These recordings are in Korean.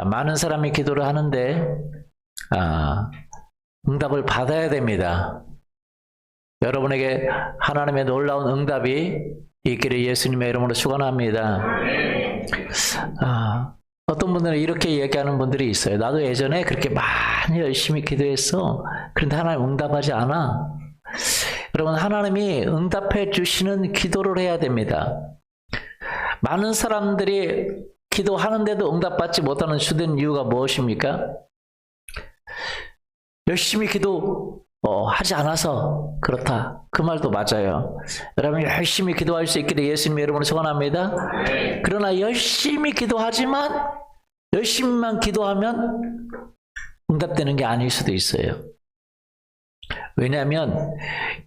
많은 사람이 기도를 하는데 응답을 받아야 됩니다. 여러분에게 하나님의 놀라운 응답이 있기를 예수님의 이름으로 축원합니다. 어떤 분들은 이렇게 얘기하는 분들이 있어요. 나도 예전에 그렇게 많이 열심히 기도했어. 그런데 하나님 응답하지 않아. 여러분, 하나님이 응답해 주시는 기도를 해야 됩니다. 많은 사람들이 기도하는데도 응답받지 못하는 주된 이유가 무엇입니까? 열심히 하지 않아서 그렇다. 그 말도 맞아요. 여러분, 열심히 기도할 수 있기를 예수님의 이름으로 축원합니다. 그러나 열심히 기도하지만 열심히만 기도하면 응답되는 게 아닐 수도 있어요. 왜냐하면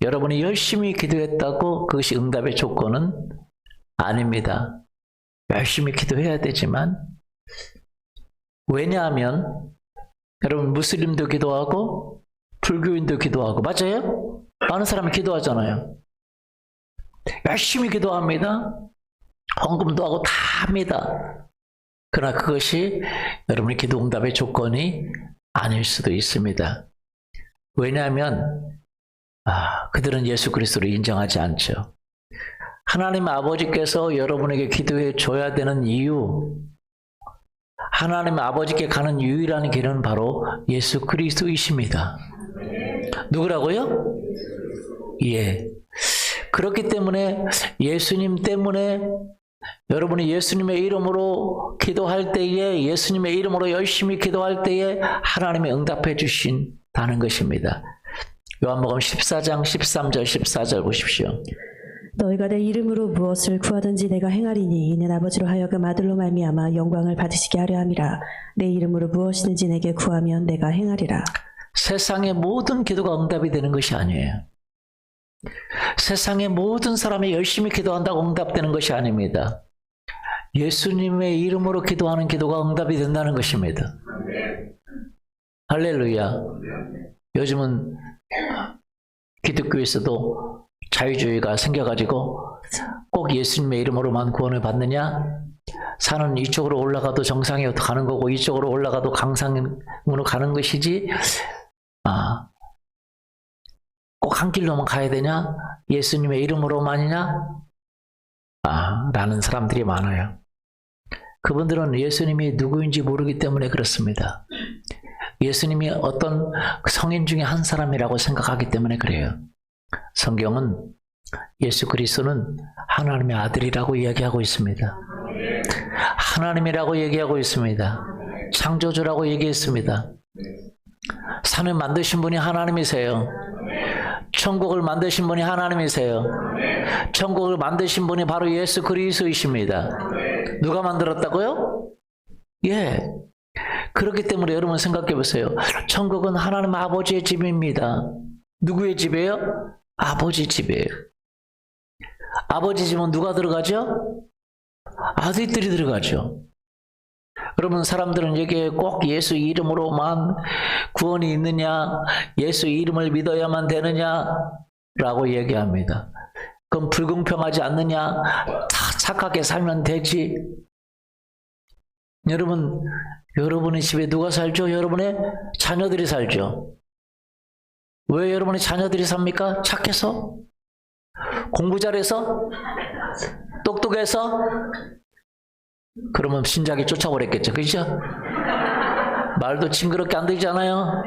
여러분이 열심히 기도했다고 그것이 응답의 조건은 아닙니다. 열심히 기도해야 되지만, 왜냐하면 여러분, 무슬림도 기도하고 불교인도 기도하고, 맞아요? 많은 사람이 기도하잖아요. 열심히 기도합니다. 헌금도 하고 다 합니다. 그러나 그것이 여러분의 기도 응답의 조건이 아닐 수도 있습니다. 왜냐하면 그들은 예수 그리스도를 인정하지 않죠. 하나님 아버지께서 여러분에게 기도해 줘야 되는 이유, 하나님 아버지께 가는 유일한 길은 바로 예수 그리스도이십니다. 누구라고요? 예. 그렇기 때문에 예수님 때문에 여러분이 예수님의 이름으로 기도할 때에, 예수님의 이름으로 열심히 기도할 때에 하나님이 응답해 주신다는 것입니다. 요한복음 14장 13절 14절 보십시오. 너희가 내 이름으로 무엇을 구하든지 내가 행하리니 이는 아버지로 하여금 아들로 말미암아 영광을 받으시게 하려 함이라. 내 이름으로 무엇이든지 내게 구하면 내가 행하리라. 세상의 모든 기도가 응답이 되는 것이 아니에요. 세상의 모든 사람이 열심히 기도한다고 응답되는 것이 아닙니다. 예수님의 이름으로 기도하는 기도가 응답이 된다는 것입니다. 할렐루야. 요즘은 기독교에서도 자유주의가 생겨가지고 꼭 예수님의 이름으로만 구원을 받느냐? 산은 이쪽으로 올라가도 정상에 가는 거고 이쪽으로 올라가도 강상으로 가는 것이지 꼭 한 길로만 가야 되냐? 예수님의 이름으로만이냐? 라는 사람들이 많아요. 그분들은 예수님이 누구인지 모르기 때문에 그렇습니다. 예수님이 어떤 성인 중에 한 사람이라고 생각하기 때문에 그래요. 성경은 예수 그리스도는 하나님의 아들이라고 이야기하고 있습니다. 하나님이라고 얘기하고 있습니다. 창조주라고 얘기했습니다. 산을 만드신 분이 하나님이세요. 천국을 만드신 분이 하나님이세요. 천국을 만드신 분이 바로 예수 그리스도이십니다. 누가 만들었다고요? 예. 그렇기 때문에 여러분 생각해 보세요. 천국은 하나님 아버지의 집입니다. 누구의 집이에요? 아버지 집이에요. 아버지 집은 누가 들어가죠? 아들들이 들어가죠. 여러분, 사람들은 여기에 꼭 예수 이름으로만 구원이 있느냐, 예수 이름을 믿어야만 되느냐라고 얘기합니다. 그럼 불공평하지 않느냐, 다 착하게 살면 되지. 여러분의 집에 누가 살죠? 여러분의 자녀들이 살죠. 왜 여러분의 자녀들이 삽니까? 착해서? 공부 잘해서? 똑똑해서? 그러면 신작이 쫓아버렸겠죠. 그죠? 말도 징그럽게 안 되잖아요.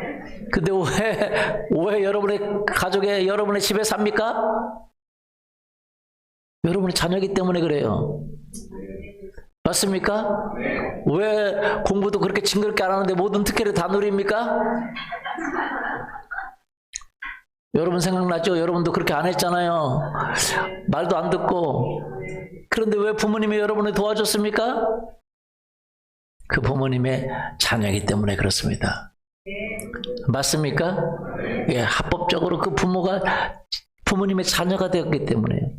근데 왜 여러분의 가족에, 여러분의 집에 삽니까? 여러분의 자녀이기 때문에 그래요. 맞습니까? 왜 공부도 그렇게 징그럽게 안 하는데 모든 특혜를 다 누립니까? 여러분 생각나죠? 여러분도 그렇게 안 했잖아요. 말도 안 듣고. 그런데 왜 부모님이 여러분을 도와줬습니까? 그 부모님의 자녀이기 때문에 그렇습니다. 맞습니까? 예, 합법적으로 그 부모가 부모님의 자녀가 되었기 때문에.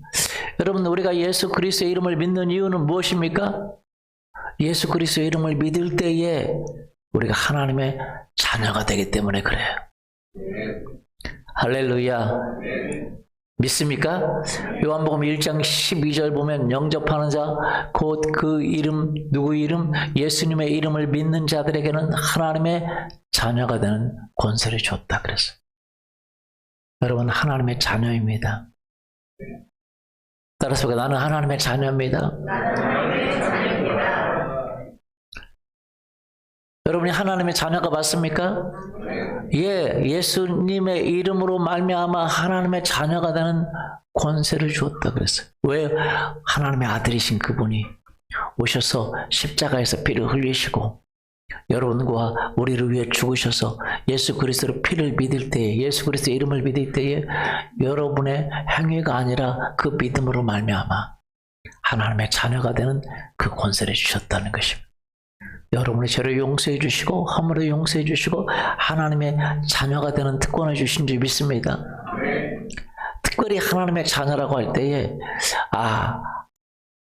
여러분, 우리가 예수 그리스도의 이름을 믿는 이유는 무엇입니까? 예수 그리스도의 이름을 믿을 때에 우리가 하나님의 자녀가 되기 때문에 그래요. 할렐루야. 믿습니까? 요한복음 1장 12절 보면 영접하는 자, 곧 그 이름, 누구 이름? 예수님의 이름을 믿는 자들에게는 하나님의 자녀가 되는 권세를 줬다 그랬어요. 여러분, 하나님의 자녀입니다. 따라서 나는 하나님의 자녀입니다. 여러분이 하나님의 자녀가 맞습니까? 예, 예수님의 이름으로 말미암아 하나님의 자녀가 되는 권세를 주었다 그랬어요. 왜? 하나님의 아들이신 그분이 오셔서 십자가에서 피를 흘리시고 여러분과 우리를 위해 죽으셔서 예수 그리스도의 피를 믿을 때에, 예수 그리스도의 이름을 믿을 때에 여러분의 행위가 아니라 그 믿음으로 말미암아 하나님의 자녀가 되는 그 권세를 주셨다는 것입니다. 여러분의 죄를 용서해 주시고 허물을 용서해 주시고 하나님의 자녀가 되는 특권을 주신 줄 믿습니다. 특별히 하나님의 자녀라고 할 때에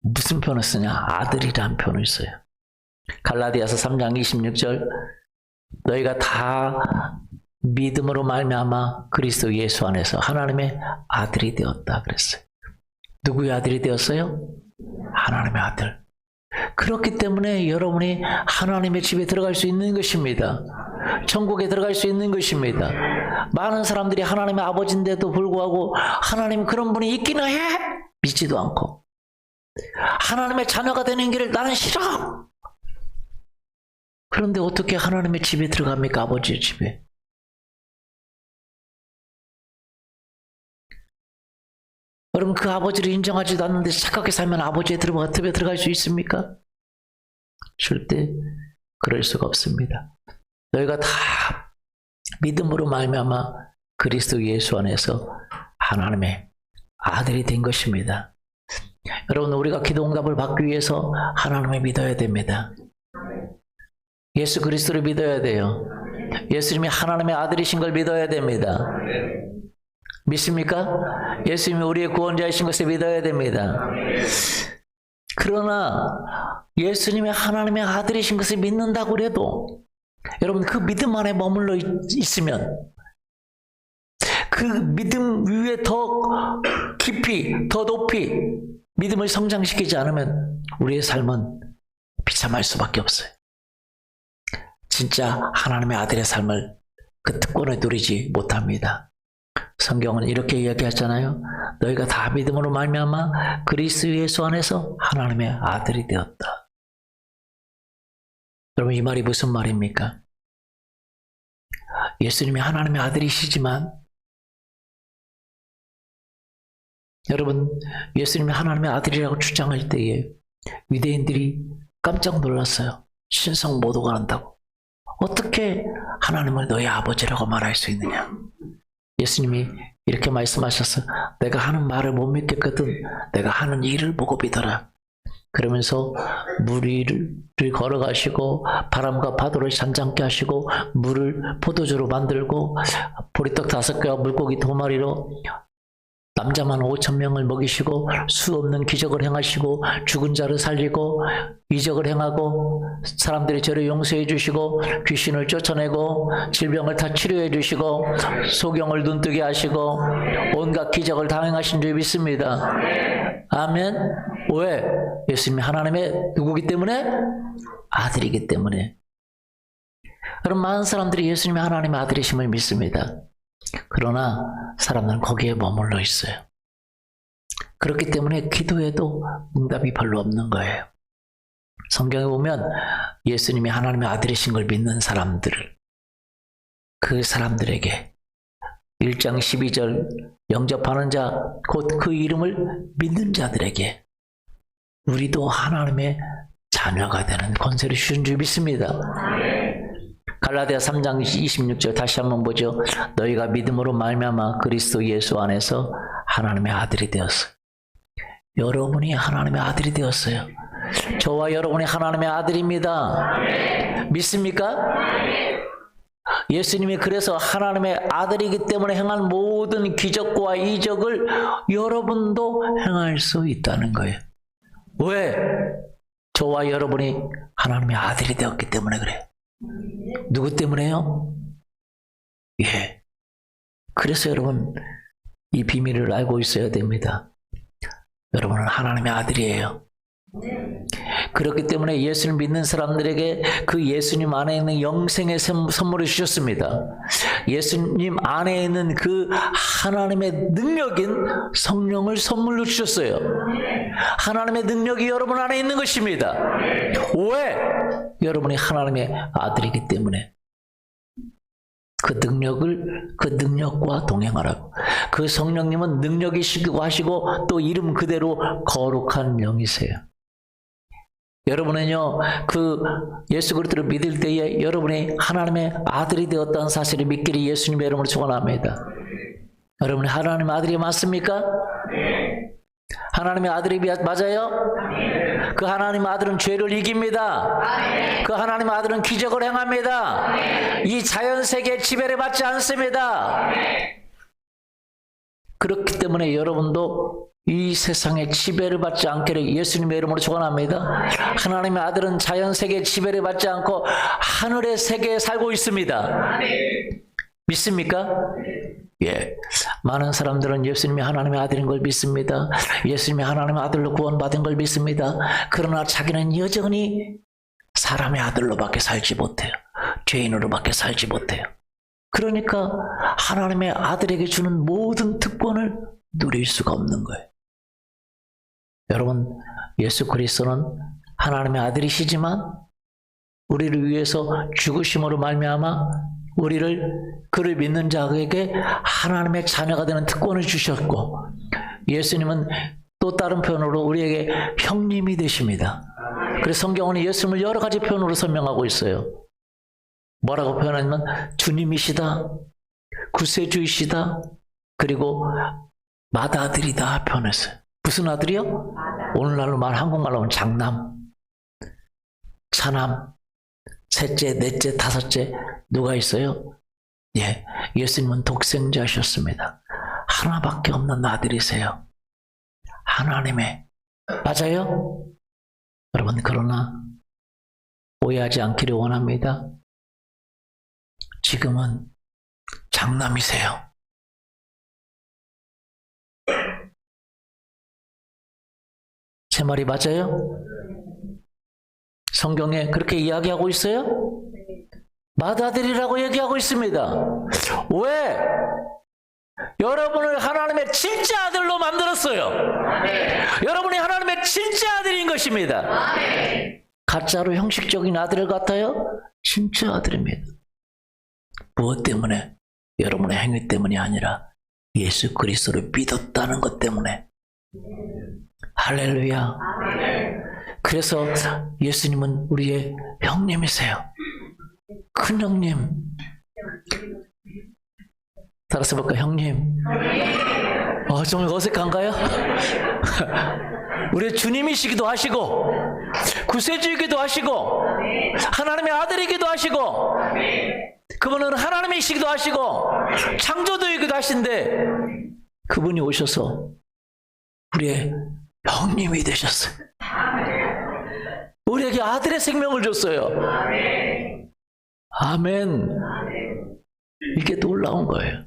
무슨 표현을 쓰냐? 아들이라는 표현을 써요. 갈라디아서 3장 26절 너희가 다 믿음으로 말미암아 그리스도 예수 안에서 하나님의 아들이 되었다 그랬어요. 누구의 아들이 되었어요? 하나님의 아들. 그렇기 때문에 여러분이 하나님의 집에 들어갈 수 있는 것입니다. 천국에 들어갈 수 있는 것입니다. 많은 사람들이 하나님의 아버지인데도 불구하고 하나님 그런 분이 있기나 해? 믿지도 않고 하나님의 자녀가 되는 길을 나는 싫어. 그런데 어떻게 하나님의 집에 들어갑니까? 아버지의 집에. 여러분, 그 아버지를 인정하지도 않는데 착하게 살면 아버지의 집에 들어갈 수 있습니까? 절대 그럴 수가 없습니다. 너희가 다 믿음으로 말미암아 그리스도 예수 안에서 하나님의 아들이 된 것입니다. 여러분, 우리가 기도 응답을 받기 위해서 하나님을 믿어야 됩니다. 예수 그리스도를 믿어야 돼요. 예수님이 하나님의 아들이신 걸 믿어야 됩니다. 믿습니까? 예수님이 우리의 구원자이신 것을 믿어야 됩니다. 그러나 예수님이 하나님의 아들이신 것을 믿는다고 해도 여러분 그 믿음 안에 머물러 있으면 그 믿음 위에 더 깊이 더 높이 믿음을 성장시키지 않으면 우리의 삶은 비참할 수밖에 없어요. 진짜 하나님의 아들의 삶을 그 특권을 누리지 못합니다. 성경은 이렇게 이야기하잖아요. 너희가 다 믿음으로 말미암아 그리스도 예수 안에서 하나님의 아들이 되었다. 여러분, 이 말이 무슨 말입니까? 예수님이 하나님의 아들이시지만 여러분, 예수님이 하나님의 아들이라고 주장할 때에 유대인들이 깜짝 놀랐어요. 신성 모독을 한다고. 어떻게 하나님을 너희 아버지라고 말할 수 있느냐? 예수님이 이렇게 말씀하셨어요. 내가 하는 말을 못 믿겠거든 내가 하는 일을 보고 믿어라. 그러면서 물 위를 걸어가시고 바람과 파도를 잠잠케 하시고 물을 포도주로 만들고 보리떡 5개와 물고기 2마리로 남자만 5,000명을 먹이시고 수 없는 기적을 행하시고 죽은 자를 살리고 이적을 행하고 사람들의 죄를 용서해 주시고 귀신을 쫓아내고 질병을 다 치료해 주시고 소경을 눈뜨게 하시고 온갖 기적을 다 행하신 줄 믿습니다. 아멘. 왜? 예수님이 하나님의 누구기 때문에? 아들이기 때문에. 그럼 많은 사람들이 예수님이 하나님의 아들이심을 믿습니다. 그러나 사람들은 거기에 머물러 있어요. 그렇기 때문에 기도해도 응답이 별로 없는 거예요. 성경에 보면 예수님이 하나님의 아들이신 걸 믿는 사람들을 그 사람들에게 1장 12절 영접하는 자 곧 그 이름을 믿는 자들에게 우리도 하나님의 자녀가 되는 권세를 주신 줄 믿습니다. 갈라디아 3장 26절 다시 한번 보죠. 너희가 믿음으로 말미암아 그리스도 예수 안에서 하나님의 아들이 되었어요. 여러분이 하나님의 아들이 되었어요. 저와 여러분이 하나님의 아들입니다. 믿습니까? 예수님이 그래서 하나님의 아들이기 때문에 행한 모든 기적과 이적을 여러분도 행할 수 있다는 거예요. 왜? 저와 여러분이 하나님의 아들이 되었기 때문에 그래요. 누구 때문에요? 예. 그래서 여러분, 이 비밀을 알고 있어야 됩니다. 여러분은 하나님의 아들이에요. 그렇기 때문에 예수를 믿는 사람들에게 그 예수님 안에 있는 영생의 선물을 주셨습니다. 예수님 안에 있는 그 하나님의 능력인 성령을 선물로 주셨어요. 하나님의 능력이 여러분 안에 있는 것입니다. 왜? 여러분이 하나님의 아들이기 때문에. 그 능력과 동행하라고. 그 성령님은 능력이시고 하시고 또 이름 그대로 거룩한 영이세요. 여러분은요, 그 예수 그리스도를 믿을 때에 여러분이 하나님의 아들이 되었다는 사실을 믿기를 예수님의 이름으로 축원합니다. 여러분이 하나님의 아들이 맞습니까? 하나님의 아들이 맞아요? 그 하나님의 아들은 죄를 이깁니다. 그 하나님의 아들은 기적을 행합니다. 이 자연세계의 지배를 받지 않습니다. 그렇기 때문에 여러분도 이 세상의 지배를 받지 않기를 예수님의 이름으로 축원합니다. 하나님의 아들은 자연세계의 지배를 받지 않고 하늘의 세계에 살고 있습니다. 믿습니까? 예. 많은 사람들은 예수님이 하나님의 아들인 걸 믿습니다. 예수님이 하나님의 아들로 구원받은 걸 믿습니다. 그러나 자기는 여전히 사람의 아들로밖에 살지 못해요. 죄인으로밖에 살지 못해요. 그러니까 하나님의 아들에게 주는 모든 특권을 누릴 수가 없는 거예요. 여러분, 예수 그리스도는 하나님의 아들이시지만 우리를 위해서 죽으심으로 말미암아 그를 믿는 자에게 하나님의 자녀가 되는 특권을 주셨고, 예수님은 또 다른 표현으로 우리에게 형님이 되십니다. 그래서 성경은 예수님을 여러 가지 표현으로 설명하고 있어요. 뭐라고 표현하냐면 주님이시다, 구세주이시다, 그리고 맏아들이다 표현했어요. 무슨 아들이요? 오늘날로 한국말로 하면 장남, 차남, 셋째, 넷째, 다섯째 누가 있어요? 예, 예수님은 독생자셨습니다. 하나밖에 없는 아들이세요. 하나님의. 맞아요? 여러분, 그러나 오해하지 않기를 원합니다. 지금은 장남이세요. 제 말이 맞아요? 성경에 그렇게 이야기하고 있어요? 맏아들이라고 얘기하고 있습니다. 왜? 여러분을 하나님의 진짜 아들로 만들었어요. 여러분이 하나님의 진짜 아들인 것입니다. 가짜로 형식적인 아들 같아요? 진짜 아들입니다. 무엇 때문에? 여러분의 행위 때문이 아니라 예수 그리스도를 믿었다는 것 때문에. 할렐루야. 그래서 예수님은 우리의 형님이세요. 큰 형님. 따라서 볼까? 형님. 좀 어색한가요? 우리의 주님이시기도 하시고 구세주이기도 하시고 하나님의 아들이기도 하시고 그분은 하나님이시기도 하시고 창조주이기도 하신데 그분이 오셔서 우리의 형님이 되셨어요. 우리에게 아들의 생명을 줬어요. 아멘. 이게 놀라운 거예요.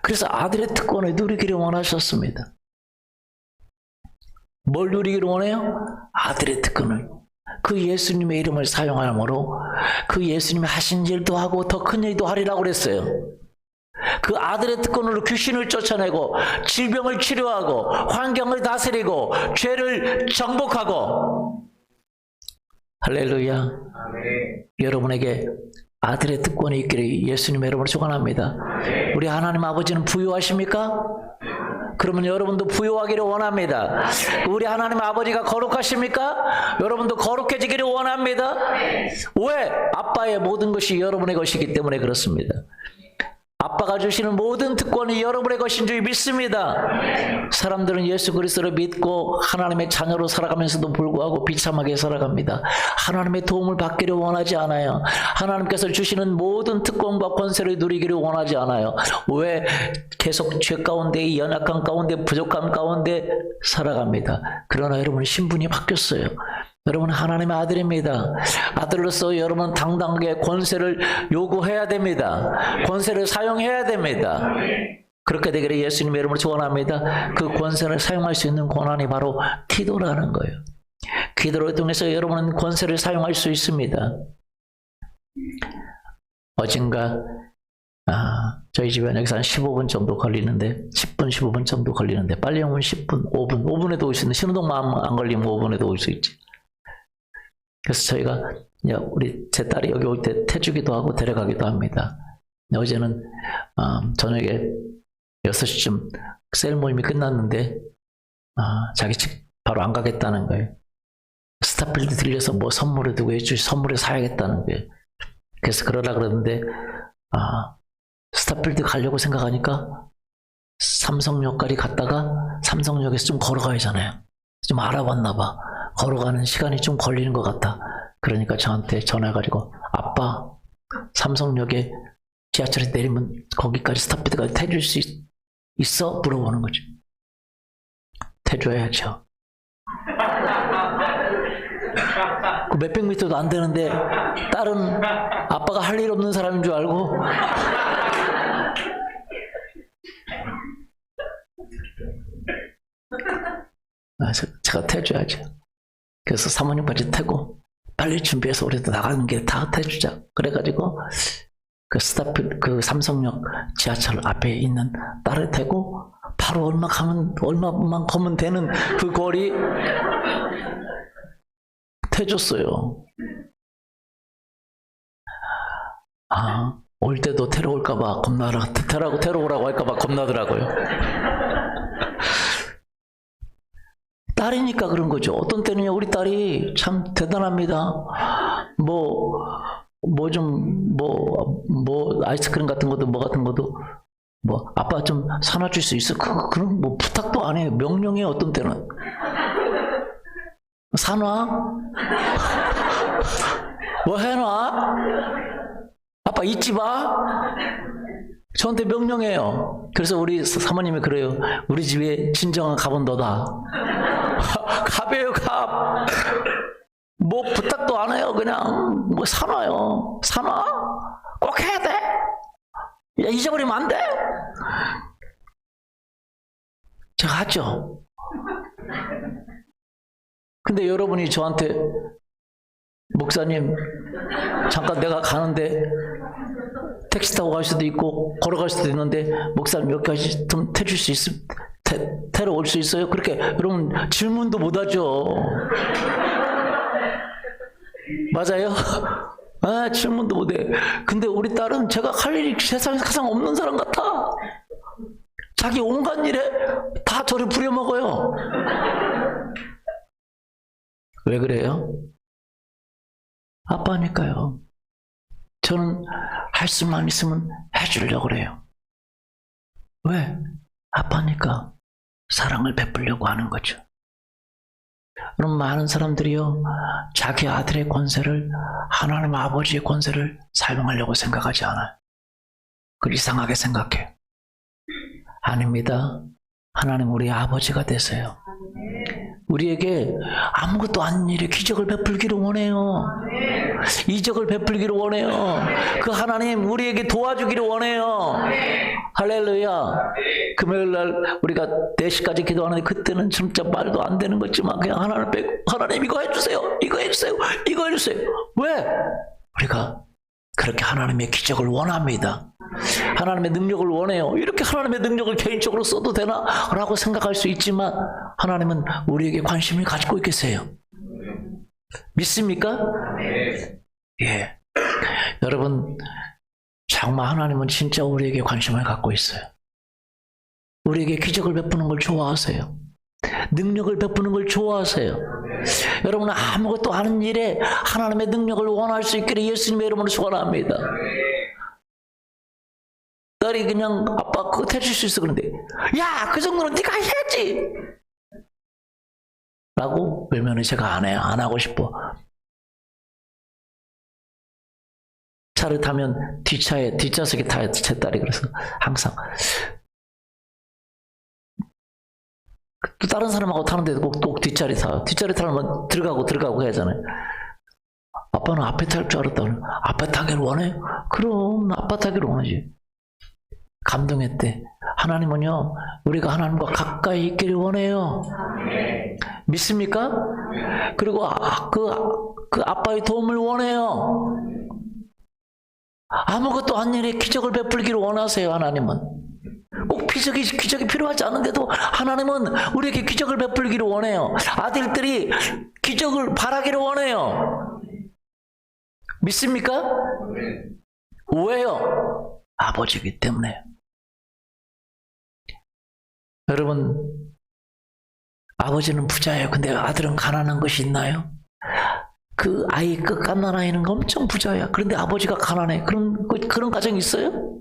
그래서 아들의 특권을 누리기를 원하셨습니다. 뭘 누리기를 원해요? 아들의 특권을. 그 예수님의 이름을 사용함으로 그 예수님이 하신 일도 하고 더 큰 일도 하리라고 그랬어요. 그 아들의 특권으로 귀신을 쫓아내고 질병을 치료하고 환경을 다스리고 죄를 정복하고. 할렐루야. 아멘. 여러분에게 아들의 특권이 있기를 예수님의 이름으로 축원합니다. 우리 하나님 아버지는 부유하십니까? 그러면 여러분도 부유하기를 원합니다. 우리 하나님 아버지가 거룩하십니까? 여러분도 거룩해지기를 원합니다. 왜? 아빠의 모든 것이 여러분의 것이기 때문에 그렇습니다. 아빠가 주시는 모든 특권이 여러분의 것인 줄 믿습니다. 사람들은 예수 그리스도를 믿고 하나님의 자녀로 살아가면서도 불구하고 비참하게 살아갑니다. 하나님의 도움을 받기를 원하지 않아요. 하나님께서 주시는 모든 특권과 권세를 누리기를 원하지 않아요. 왜? 계속 죄 가운데, 연약함 가운데, 부족함 가운데 살아갑니다. 그러나 여러분 신분이 바뀌었어요. 여러분 하나님의 아들입니다. 아들로서 여러분 당당하게 권세를 요구해야 됩니다. 권세를 사용해야 됩니다. 그렇게 되기를 예수님의 이름으로 축원합니다. 그 권세를 사용할 수 있는 권한이 바로 기도라는 거예요. 기도를 통해서 여러분은 권세를 사용할 수 있습니다. 어젠가 저희 집에 여기서 한 15분 정도 걸리는데 10분, 15분 정도 걸리는데 빨리 오면 10분, 5분에도 올 수 있는데 신호등만 안 걸리면 5분에도 올 수 있지. 그래서 저희가 우리 제 딸이 여기 올 때 태주기도 하고 데려가기도 합니다. 어제는 저녁에 6시쯤 셀 모임이 끝났는데 자기 집 바로 안 가겠다는 거예요. 스타필드 들려서 뭐 선물을 두고 선물을 사야겠다는 거예요. 그래서 그러라 그러는데 스타필드 가려고 생각하니까 삼성역까지 갔다가 삼성역에서 좀 걸어가야 하잖아요. 좀 알아봤나 봐. 걸어가는 시간이 좀 걸리는 것 같다. 그러니까 저한테 전화해가지고 아빠 삼성역에 지하철에 내리면 거기까지 스타필드까지 태줄 수 있어? 물어보는 거죠. 태줘야죠. 그 몇백 미터도 안 되는데 딸은 아빠가 할 일 없는 사람인 줄 알고 제가 태줘야죠. 그래서 사모님까지 태고 빨리 준비해서 우리도 나가는 게 다 태주자. 그래가지고 그 그 삼성역 지하철 앞에 있는 딸을 태고 바로 얼마만 가면 되는 그 거리 태줬어요. 올 때도 테러 올까봐 테러 오라고 할까봐 겁나더라고요. 딸이니까 그런 거죠. 어떤 때는요, 우리 딸이 참 대단합니다. 아이스크림 같은 것도, 같은 것도, 아빠 좀 사놔줄 수 있어? 그런 부탁도 안 해요. 명령해, 어떤 때는. 사놔? 뭐 해놔? 아빠 잊지 마? 저한테 명령해요. 그래서 우리 사모님이 그래요. 우리 집에 진정한 갑은 너다. 갑이에요, 갑. 부탁도 안 해요. 그냥 사놔요. 사놔? 꼭 해야 돼? 야, 잊어버리면 안 돼? 제가 하죠. 근데 여러분이 저한테 목사님 잠깐 내가 가는데 택시 타고 갈 수도 있고 걸어갈 수도 있는데 목사님 몇 가지 좀 태줄 수 있으면 태러 올 수 있어요? 그렇게 여러분 질문도 못 하죠. 맞아요? 질문도 못 해. 근데 우리 딸은 제가 할 일이 세상에 가장 없는 사람 같아. 자기 온갖 일에 다 저를 부려먹어요. 왜 그래요? 아빠니까요. 저는 할 수만 있으면 해주려고 그래요. 왜? 아빠니까 사랑을 베풀려고 하는 거죠. 그럼 많은 사람들이요, 자기 아들의 권세를, 하나님 아버지의 권세를 사용하려고 생각하지 않아요. 그걸 이상하게 생각해요. 아닙니다. 하나님 우리 아버지가 되세요. 우리에게 아무것도 아닌 일에 기적을 베풀기를 원해요. 이적을 베풀기를 원해요. 그 하나님 우리에게 도와주기를 원해요. 할렐루야. 금요일날 우리가 4시까지 기도하는데 그때는 진짜 말도 안 되는 거지만 그냥 하나님 이거 해주세요. 이거 해주세요. 이거 해주세요. 왜? 우리가 그렇게 하나님의 기적을 원합니다. 하나님의 능력을 원해요. 이렇게 하나님의 능력을 개인적으로 써도 되나? 라고 생각할 수 있지만 하나님은 우리에게 관심을 가지고 계세요. 믿습니까? 예. 여러분, 정말 하나님은 진짜 우리에게 관심을 갖고 있어요. 우리에게 기적을 베푸는 걸 좋아하세요. 능력을 베푸는 걸 좋아하세요. 여러분 아무것도 아는 일에 하나님의 능력을 원할 수 있기를 예수님의 이름으로 축원합니다. 딸이 그냥 아빠 그거 해줄 수 있어 그런데 야, 그 정도는 네가 해야지 라고 외면을 제가 안 해요. 안 하고 싶어. 차를 타면 뒷좌석에 타요. 제 딸이. 그래서 항상 또 다른 사람하고 타는데도 꼭 뒷자리 타요. 뒷자리 타면 들어가고 해야 하잖아요. 아빠는 앞에 탈 줄 알았다. 앞에 타기를 원해? 그럼 앞에 타기를 원하지. 감동했대. 하나님은요, 우리가 하나님과 가까이 있기를 원해요. 믿습니까? 그리고 그 아빠의 도움을 원해요. 아무것도 안 일에 기적을 베풀기를 원하세요, 하나님은. 꼭 기적이 필요하지 않은데도 하나님은 우리에게 기적을 베풀기를 원해요. 아들들이 기적을 바라기를 원해요. 믿습니까? 왜요? 아버지이기 때문에. 여러분, 아버지는 부자예요. 근데 아들은 가난한 것이 있나요? 그 갓난 아이는 엄청 부자야. 그런데 아버지가 가난해. 그런 가정이 있어요?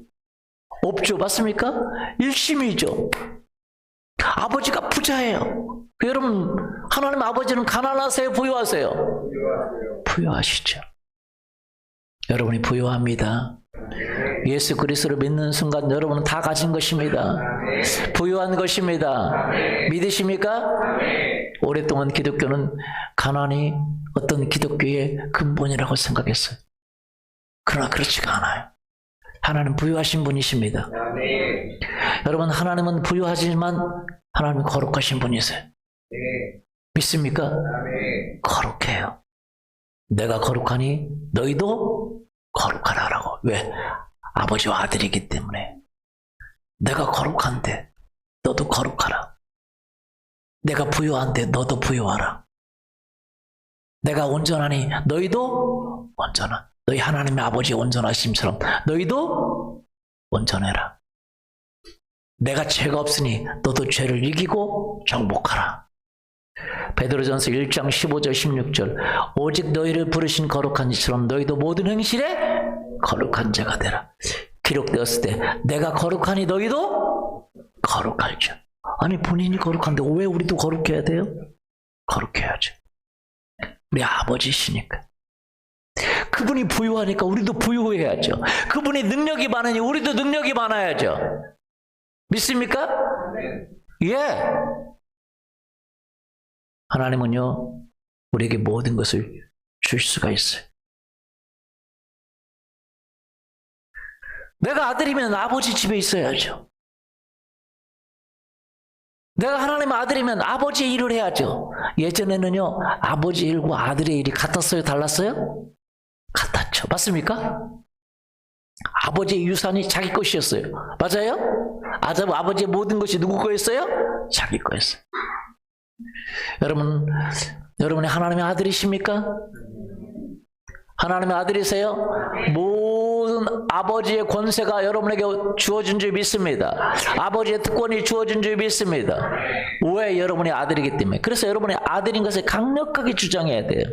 없죠. 맞습니까? 일심이죠. 아버지가 부자예요. 여러분, 하나님 아버지는 가난하세요? 부유하세요? 부유하시죠. 여러분이 부유합니다. 예수 그리스도를 믿는 순간 여러분은 다 가진 것입니다. 부유한 것입니다. 믿으십니까? 오랫동안 기독교는 가난이 어떤 기독교의 근본이라고 생각했어요. 그러나 그렇지가 않아요. 하나님 부유하신 분이십니다. 여러분, 하나님은 부유하지만 하나님은 거룩하신 분이세요. 믿습니까? 거룩해요. 내가 거룩하니 너희도 거룩하라라고. 왜? 아버지와 아들이기 때문에. 내가 거룩한데 너도 거룩하라. 내가 부유한데 너도 부유하라. 내가 온전하니 너희도 온전하. 너희 하나님의 아버지의 온전하심처럼 너희도 온전해라. 내가 죄가 없으니 너도 죄를 이기고 정복하라. 베드로전서 1장 15절 16절 오직 너희를 부르신 거룩한 이처럼 너희도 모든 행실에 거룩한 자가 되라. 기록되었을 때 내가 거룩하니 너희도 거룩할죠. 아니, 본인이 거룩한데 왜 우리도 거룩해야 돼요? 거룩해야죠. 우리 아버지시니까. 그분이 부유하니까 우리도 부유해야죠. 그분이 능력이 많으니 우리도 능력이 많아야죠. 믿습니까? 예. 하나님은요, 우리에게 모든 것을 줄 수가 있어요. 내가 아들이면 아버지 집에 있어야죠. 내가 하나님의 아들이면 아버지의 일을 해야죠. 예전에는요, 아버지 일과 아들의 일이 같았어요? 달랐어요? 같았죠. 맞습니까? 아버지의 유산이 자기 것이었어요. 맞아요? 아버지의 모든 것이 누구 거였어요? 자기 거였어요. 여러분이 하나님의 아들이십니까? 하나님의 아들이세요? 모든 아버지의 권세가 여러분에게 주어진 줄 믿습니다. 아버지의 특권이 주어진 줄 믿습니다. 왜? 여러분의 아들이기 때문에. 그래서 여러분의 아들인 것을 강력하게 주장해야 돼요.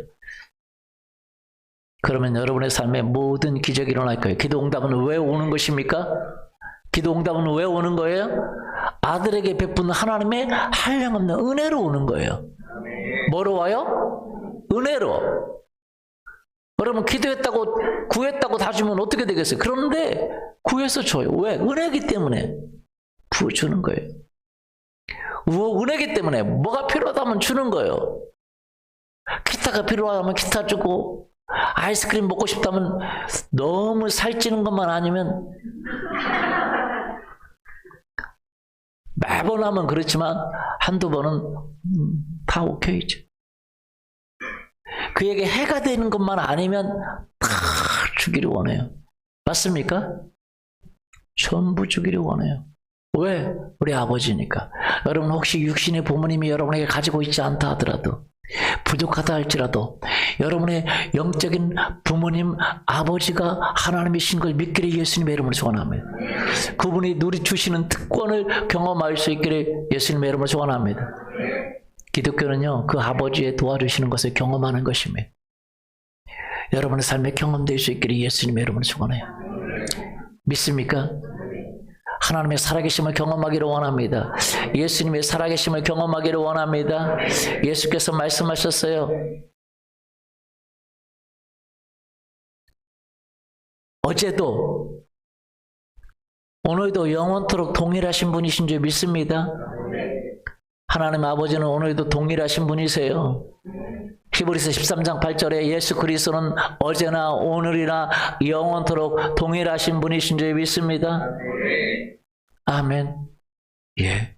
그러면 여러분의 삶에 모든 기적이 일어날 거예요. 기도 응답은 왜 오는 것입니까? 기도 응답은 왜 오는 거예요? 아들에게 베푸는 하나님의 한량없는 은혜로 오는 거예요. 뭐로 와요? 은혜로. 여러분, 기도했다고 구했다고 다 주면 어떻게 되겠어요? 그런데 구해서 줘요. 왜? 은혜이기 때문에 주는 거예요. 은혜이기 때문에 뭐가 필요하다면 주는 거예요. 기타가 필요하다면 기타 주고, 아이스크림 먹고 싶다면, 너무 살찌는 것만 아니면, 매번 하면 그렇지만 한두 번은 다 오케이죠. 그에게 해가 되는 것만 아니면 다 주기를 원해요. 맞습니까? 전부 주기를 원해요. 왜? 우리 아버지니까. 여러분, 혹시 육신의 부모님이 여러분에게 가지고 있지 않다 하더라도, 부족하다 할지라도 여러분의 영적인 부모님, 아버지가 하나님이신 걸 믿기를 예수님의 이름으로 소원합니다. 그분이 누리 주시는 특권을 경험할 수 있기를 예수님의 이름으로 소원합니다. 기독교는요, 그 아버지의 도와주시는 것을 경험하는 것입니다. 여러분의 삶에 경험될 수 있기를 예수님의 이름으로 소원해요. 믿습니까? 하나님의 살아계심을 경험하기를 원합니다. 예수님의 살아계심을 경험하기를 원합니다. 예수께서 말씀하셨어요. 어제도 오늘도 영원토록 동일하신 분이신 줄 믿습니다. 하나님 아버지는 오늘도 동일하신 분이세요. 히브리서 13장 8절에 예수 그리스도는 어제나 오늘이나 영원토록 동일하신 분이신 줄 믿습니다. 아멘. 예,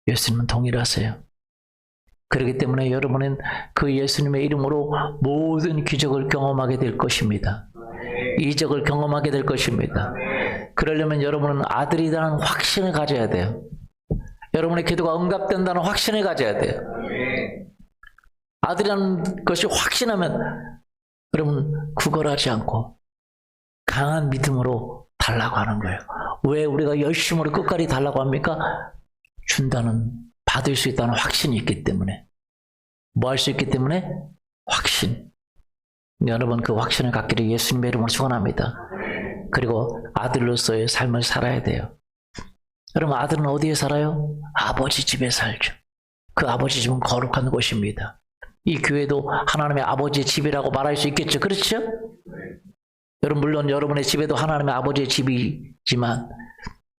예수님은 동일하세요. 그렇기 때문에 여러분은 그 예수님의 이름으로 모든 기적을 경험하게 될 것입니다. 이적을 경험하게 될 것입니다. 그러려면 여러분은 아들이라는 확신을 가져야 돼요. 여러분의 기도가 응답된다는 확신을 가져야 돼요. 아들이라는 것이 확신하면 여러분 구걸하지 않고 강한 믿음으로 달라고 하는 거예요. 왜 우리가 열심으로 끝까지 달라고 합니까? 준다는, 받을 수 있다는 확신이 있기 때문에. 뭐 할 수 있기 때문에? 확신. 여러분 그 확신을 갖기를 예수님의 이름으로 축원합니다. 그리고 아들로서의 삶을 살아야 돼요. 여러분 아들은 어디에 살아요? 아버지 집에 살죠. 그 아버지 집은 거룩한 곳입니다. 이 교회도 하나님의 아버지의 집이라고 말할 수 있겠죠. 그렇죠? 여러분 물론 여러분의 집에도 하나님의 아버지의 집이지만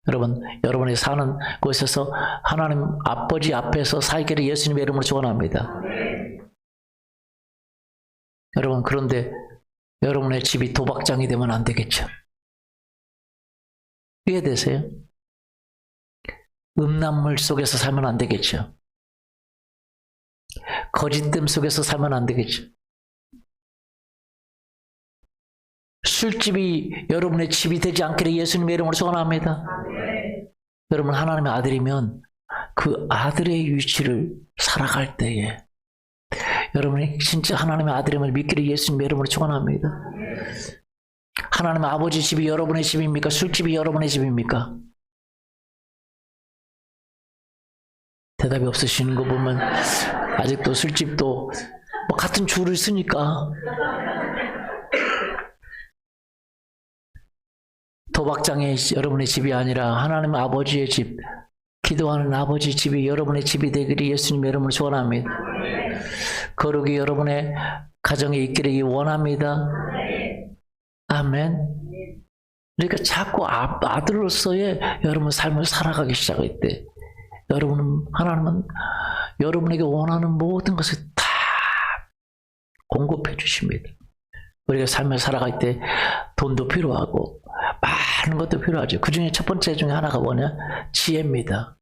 여러분 여러분이 사는 곳에서 하나님 아버지 앞에서 살기를 예수님의 이름으로 축원합니다. 여러분 그런데 여러분의 집이 도박장이 되면 안 되겠죠. 이해되세요? 음란물 속에서 살면 안 되겠죠. 거짓됨 속에서 살면 안 되겠죠. 술집이 여러분의 집이 되지 않기를 예수님의 이름으로 소원합니다. 여러분 하나님의 아들이면 그 아들의 위치를 살아갈 때에 여러분이 진짜 하나님의 아들임을 믿기를 예수님의 이름으로 축원합니다. 하나님의 아버지 집이 여러분의 집입니까? 술집이 여러분의 집입니까? 대답이 없으시는 거 보면 아직도 술집도 뭐 같은 줄을 쓰니까 도박장이 여러분의 집이 아니라 하나님 아버지의 집, 기도하는 아버지 집이 여러분의 집이 되기를 예수님의 이름으로 축원합니다. 거룩이 여러분의 가정에 있기를 원합니다. 아멘. 그러니까 자꾸 아들로서의 여러분 삶을 살아가기 시작할 때 하나님은 여러분에게 원하는 모든 것을 다 공급해 주십니다. 우리가 삶을 살아갈 때 돈도 필요하고 많은 것도 필요하죠. 그 중에 첫 번째 중에 하나가 뭐냐? 지혜입니다.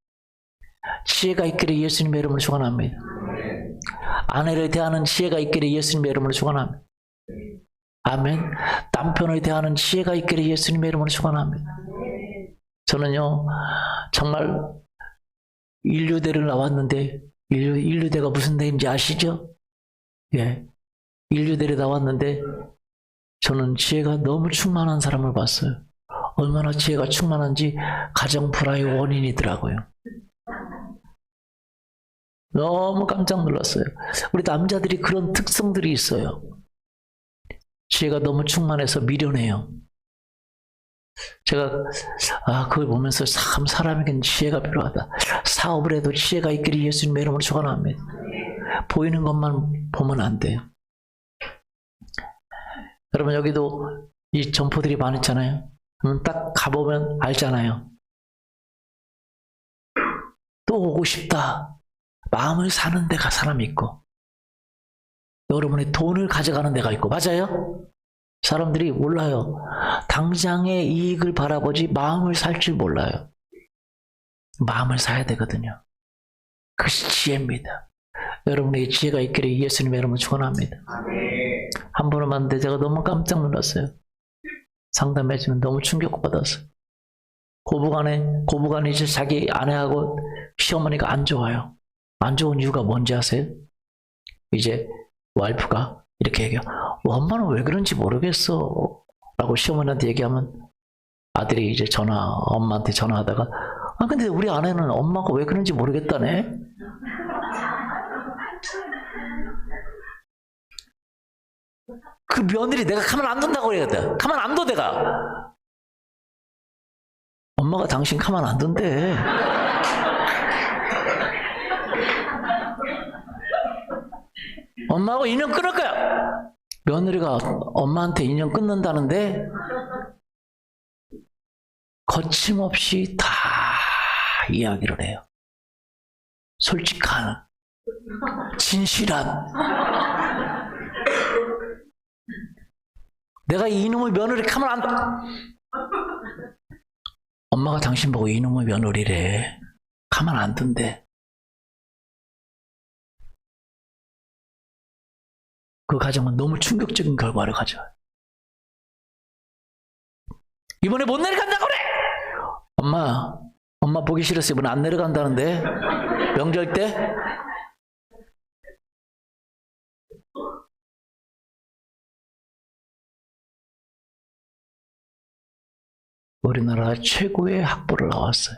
지혜가 있기를 예수님의 이름으로 축원합니다. 아내를 대하는 지혜가 있기를 예수님의 이름으로 축원합니다. 아멘. 남편을 대하는 지혜가 있기를 예수님의 이름으로 축원합니다. 저는요 정말 인류대를 나왔는데 인류대가 무슨 대인지 아시죠? 예, 인류대를 나왔는데 저는 지혜가 너무 충만한 사람을 봤어요. 얼마나 지혜가 충만한지 가정 불화의 원인이더라고요. 너무 깜짝 놀랐어요. 우리 남자들이 그런 특성들이 있어요. 지혜가 너무 충만해서 미련해요. 제가 그걸 보면서 참 사람에겐 지혜가 필요하다. 사업을 해도 지혜가 있기를 예수님의 이름으로 축원합니다. 보이는 것만 보면 안 돼요. 여러분 여기도 이 점포들이 많았잖아요. 딱 가보면 알잖아요. 또 오고 싶다. 마음을 사는 데가 사람이 있고 여러분의 돈을 가져가는 데가 있고 맞아요? 사람들이 몰라요. 당장의 이익을 바라보지 마음을 살 줄 몰라요. 마음을 사야 되거든요. 그것이 지혜입니다. 여러분에게 지혜가 있기를 예수님의 이름으로 축원합니다. 한 번은 봤는데 제가 너무 깜짝 놀랐어요. 상담해주면 너무 충격받았어요. 고부간에 이제 자기 아내하고 시어머니가 안 좋아요. 안 좋은 이유가 뭔지 아세요? 이제 와이프가 이렇게 얘기해요. 엄마는 왜 그런지 모르겠어 라고 시어머니한테 얘기하면 아들이 이제 엄마한테 전화하다가 근데 우리 아내는 엄마가 왜 그런지 모르겠다네. 그 며느리 내가 가만 안 둔다고 그래야 가만 안 둬 내가. 엄마가 당신 가만 안 둔대. 엄마하고 인연 끊을 거야. 며느리가 엄마한테 인연 끊는다는데 거침없이 다 이야기를 해요. 솔직한, 진실한. 내가 이놈의 며느리 가만 안 둬. 엄마가 당신 보고 이놈의 며느리래. 가만 안 둔대. 그 가정은 너무 충격적인 결과를 가져와요. 이번에 못 내려간다고 그래! 엄마 보기 싫었어. 이번에 안 내려간다는데? 명절 때? 우리나라 최고의 학부를 나왔어요.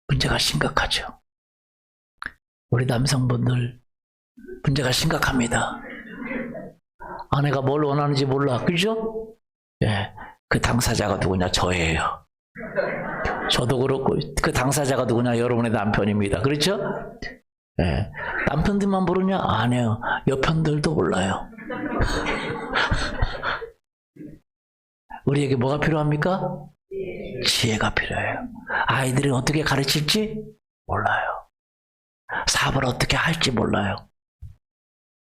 문제가 심각하죠. 우리 남성분들 문제가 심각합니다. 아내가 뭘 원하는지 몰라. 그죠? 예, 그 당사자가 누구냐? 저예요. 저도 그렇고 그 당사자가 누구냐? 여러분의 남편입니다. 그렇죠? 예, 남편들만 모르냐? 아니에요. 여편들도 몰라요. 우리에게 뭐가 필요합니까? 지혜가 필요해요. 아이들이 어떻게 가르칠지 몰라요. 사업을 어떻게 할지 몰라요.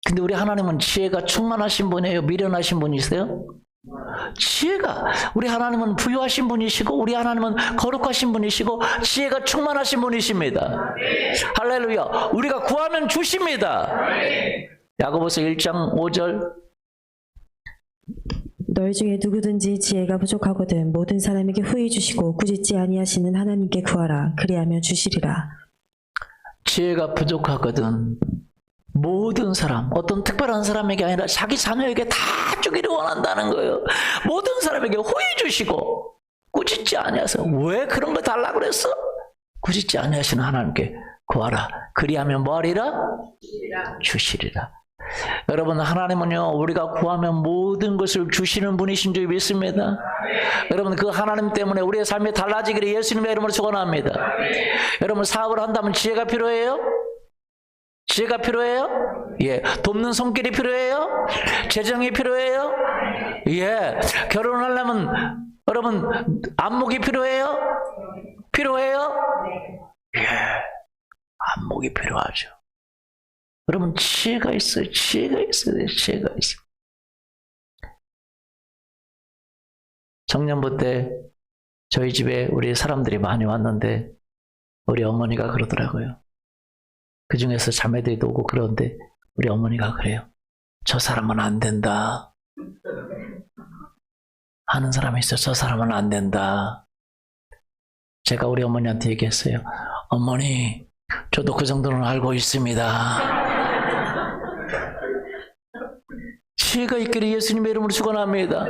근데 우리 하나님은 지혜가 충만하신 분이에요? 미련하신 분이세요? 지혜가, 우리 하나님은 부유하신 분이시고 우리 하나님은 거룩하신 분이시고 지혜가 충만하신 분이십니다. 할렐루야. 우리가 구하면 주십니다. 야고보서 1장 5절. 너희 중에 누구든지 지혜가 부족하거든 모든 사람에게 후히 주시고 꾸짖지 아니하시는 하나님께 구하라. 그리하면 주시리라. 지혜가 부족하거든 모든 사람, 어떤 특별한 사람에게 아니라 자기 자녀에게 다 주기를 원한다는 거예요. 모든 사람에게 후히 주시고 꾸짖지 아니하셔. 왜 그런 거 달라고 그랬어? 꾸짖지 아니하시는 하나님께 구하라. 그리하면 뭐하리라? 주시리라. 여러분, 하나님은요, 우리가 구하면 모든 것을 주시는 분이신 줄 믿습니다. 여러분, 그 하나님 때문에 우리의 삶이 달라지기를 예수님의 이름으로 축원합니다. 여러분, 사업을 한다면 지혜가 필요해요? 지혜가 필요해요? 예. 돕는 손길이 필요해요? 재정이 필요해요? 예. 결혼하려면 여러분 안목이 필요해요? 필요해요? 예. 안목이 필요하죠. 여러분 지혜가 있어요. 지혜가 있어요. 지혜가 있어요. 청년부 때 저희 집에 우리 사람들이 많이 왔는데 우리 어머니가 그러더라고요. 그 중에서 자매들도 오고 그러는데 우리 어머니가 그래요. 저 사람은 안 된다. 하는 사람이 있어요. 저 사람은 안 된다. 제가 우리 어머니한테 얘기했어요. 어머니, 저도 그 정도는 알고 있습니다. 지혜가 있기를 예수님의 이름으로 축원합니다.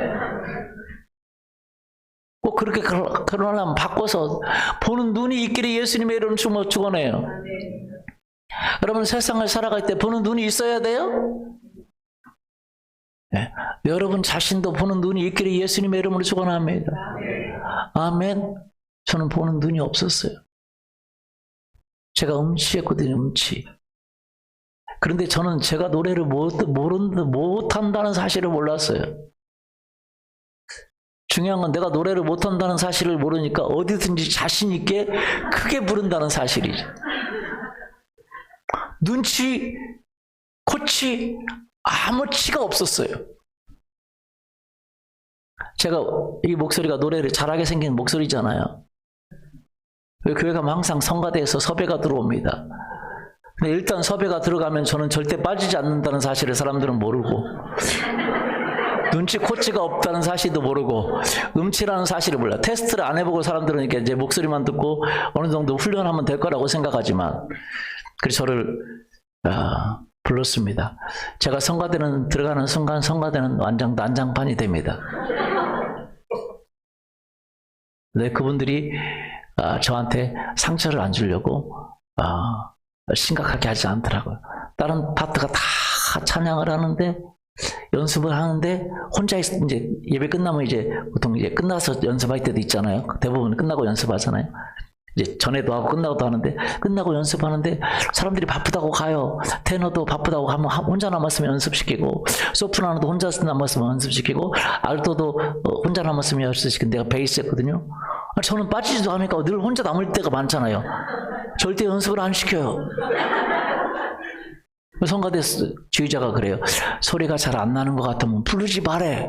꼭 그렇게 결혼하려면 바꿔서 보는 눈이 있기를 예수님의 이름으로 축원해요. 여러분 세상을 살아갈 때 보는 눈이 있어야 돼요? 네. 여러분 자신도 보는 눈이 있기를 예수님의 이름으로 축원합니다. 아멘. 저는 보는 눈이 없었어요. 제가 음치했거든요. 음치. 그런데 저는 제가 노래를 못한다는 사실을 몰랐어요. 중요한 건 내가 노래를 못한다는 사실을 모르니까 어디든지 자신 있게 크게 부른다는 사실이죠. 눈치, 코치, 아무 치가 없었어요. 제가 이 목소리가 노래를 잘하게 생긴 목소리잖아요. 교회 가면 항상 성가대에서 섭외가 들어옵니다. 근데 일단 섭외가 들어가면 저는 절대 빠지지 않는다는 사실을 사람들은 모르고 눈치 코치가 없다는 사실도 모르고 음치라는 사실을 몰라. 테스트를 안 해보고 사람들은 이렇게 이제 목소리만 듣고 어느 정도 훈련하면 될 거라고 생각하지만 그래서 저를 불렀습니다. 제가 성가대는 들어가는 순간 성가대는 완전 난장판이 됩니다. 네, 그분들이 저한테 상처를 안 주려고 심각하게 하지 않더라고요. 다른 파트가 다 찬양을 하는데 연습을 하는데 혼자 이제 예배 끝나면 이제 보통 이제 끝나서 연습할 때도 있잖아요. 대부분 끝나고 연습하잖아요. 이제 전에도 하고 끝나고도 하는데 끝나고 연습하는데 사람들이 바쁘다고 가요. 테너도 바쁘다고 하면 혼자 남았으면 연습시키고 소프라노도 혼자 남았으면 연습시키고 알토도 혼자 남았으면 연습시키고 내가 베이스 했거든요. 저는 빠지지도 않으니까 늘 혼자 남을 때가 많잖아요. 절대 연습을 안 시켜요. 성가대 지휘자가 그래요. 소리가 잘 안 나는 것 같으면 부르지 말해.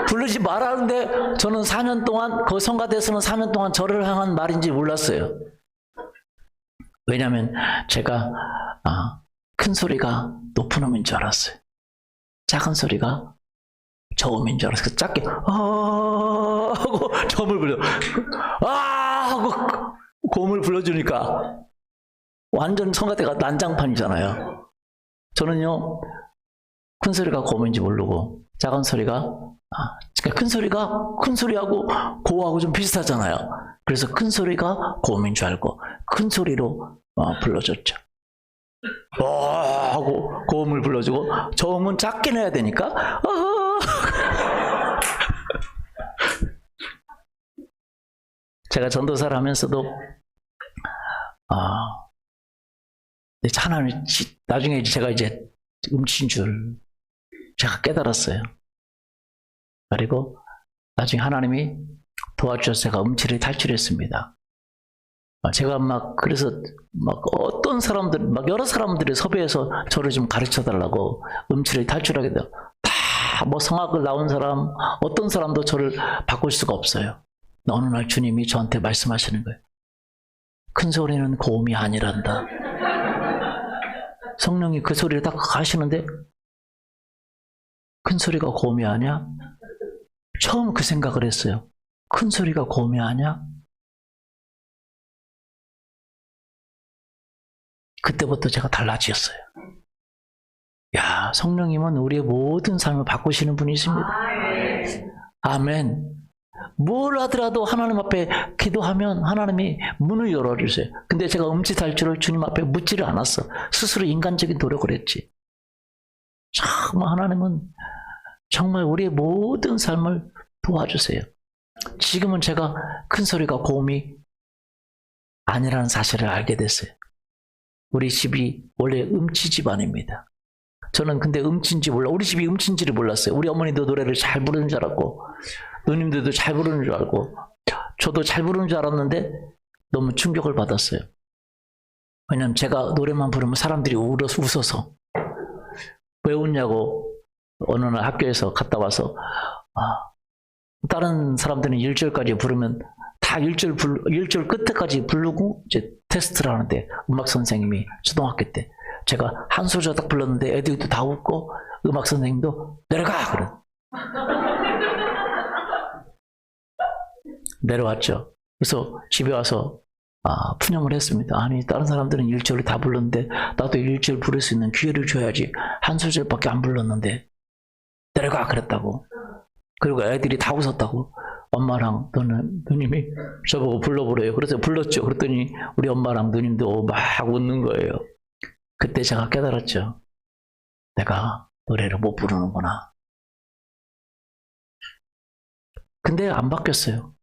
부르지 말라는데 저는 4년 동안 그 성가대에서는 4년 동안 저를 향한 말인지 몰랐어요. 왜냐하면 제가 큰 소리가 높은 음인 줄 알았어요. 작은 소리가 저음인 줄 알았어요. 작게 하고 저음을 불러 하고 고음을 불러주니까 완전 성가대가 난장판이잖아요. 저는요 큰 소리가 고음인지 모르고 작은 소리가 그러니까 큰 소리가 큰 소리하고 고하고 좀 비슷하잖아요. 그래서 큰 소리가 고음인 줄 알고 큰 소리로 불러줬죠. 하고 고음을 불러주고 저음은 작게 내야 되니까 제가 전도사를 하면서도 하나님 나중에 제가 이제 음치인 줄 제가 깨달았어요. 그리고 나중에 하나님이 도와주셔서 제가 음치를 탈출했습니다. 제가 그래서 어떤 사람들, 여러 사람들이 섭외해서 저를 좀 가르쳐 달라고 음치를 탈출하게 돼요. 다 성악을 나온 사람, 어떤 사람도 저를 바꿀 수가 없어요. 어느 날 주님이 저한테 말씀하시는 거예요. 큰 소리는 고음이 아니란다. 성령이 그 소리를 딱 하시는데 큰 소리가 고음이 아니야? 처음 그 생각을 했어요. 큰 소리가 고음이 아니야? 그때부터 제가 달라졌어요. 야, 성령님은 우리의 모든 삶을 바꾸시는 분이십니다. 아멘. 뭘 하더라도 하나님 앞에 기도하면 하나님이 문을 열어주세요. 근데 제가 음치 탈출을 주님 앞에 묻지를 않았어. 스스로 인간적인 노력을 했지. 정말 하나님은 정말 우리의 모든 삶을 도와주세요. 지금은 제가 큰 소리가 고음이 아니라는 사실을 알게 됐어요. 우리 집이 원래 음치 집안입니다. 저는 근데 음치인지 몰라. 우리 집이 음치인지를 몰랐어요. 우리 어머니도 노래를 잘 부르는 줄 알았고 누님들도 잘 부르는 줄 알고 저도 잘 부르는 줄 알았는데 너무 충격을 받았어요. 왜냐면 제가 노래만 부르면 사람들이 웃어서 왜 웃냐고 어느 날 학교에서 갔다 와서 다른 사람들은 1절까지 부르면 다 1절 끝에까지 부르고 이제 테스트를 하는데 음악 선생님이 초등학교 때 제가 한 소절 딱 불렀는데 애들도 다 웃고 음악 선생님도 내려가! 그래. 내려왔죠. 그래서 집에 와서 푸념을 했습니다. 아니 다른 사람들은 1절을 다 불렀는데 나도 1절 부를 수 있는 기회를 줘야지 한 소절밖에 안 불렀는데 내려가 그랬다고. 그리고 애들이 다 웃었다고. 엄마랑 누님이 저보고 불러보래요. 그래서 불렀죠. 그랬더니 우리 엄마랑 누님도 막 웃는 거예요. 그때 제가 깨달았죠. 내가 노래를 못 부르는구나. 근데 안 바뀌었어요.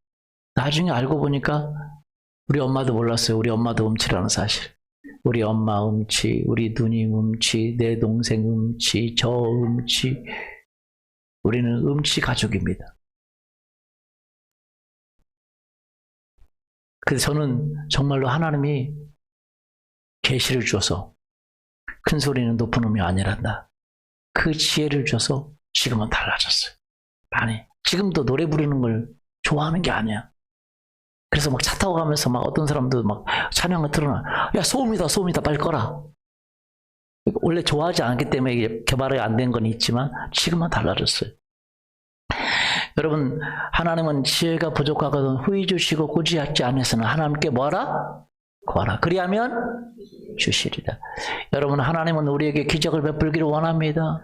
나중에 알고 보니까 우리 엄마도 몰랐어요. 우리 엄마도 음치라는 사실. 우리 엄마 음치, 우리 누님 음치, 내 동생 음치, 저 음치. 우리는 음치 가족입니다. 그래서 저는 정말로 하나님이 계시를 줘서 큰 소리는 높은 음이 아니란다. 그 지혜를 줘서 지금은 달라졌어요. 아니, 지금도 노래 부르는 걸 좋아하는 게 아니야. 그래서 막 차 타고 가면서 막 어떤 사람도 막 찬양을 틀어놔. 야, 소음이다, 빨리 꺼라. 원래 좋아하지 않기 때문에 이게 개발이 안 된 건 있지만 지금은 달라졌어요. 여러분, 하나님은 지혜가 부족하거든 후히 주시고 꾸지하지 않으서는 하나님께 뭐하라? 구하라. 그리하면 주시리라. 여러분, 하나님은 우리에게 기적을 베풀기를 원합니다.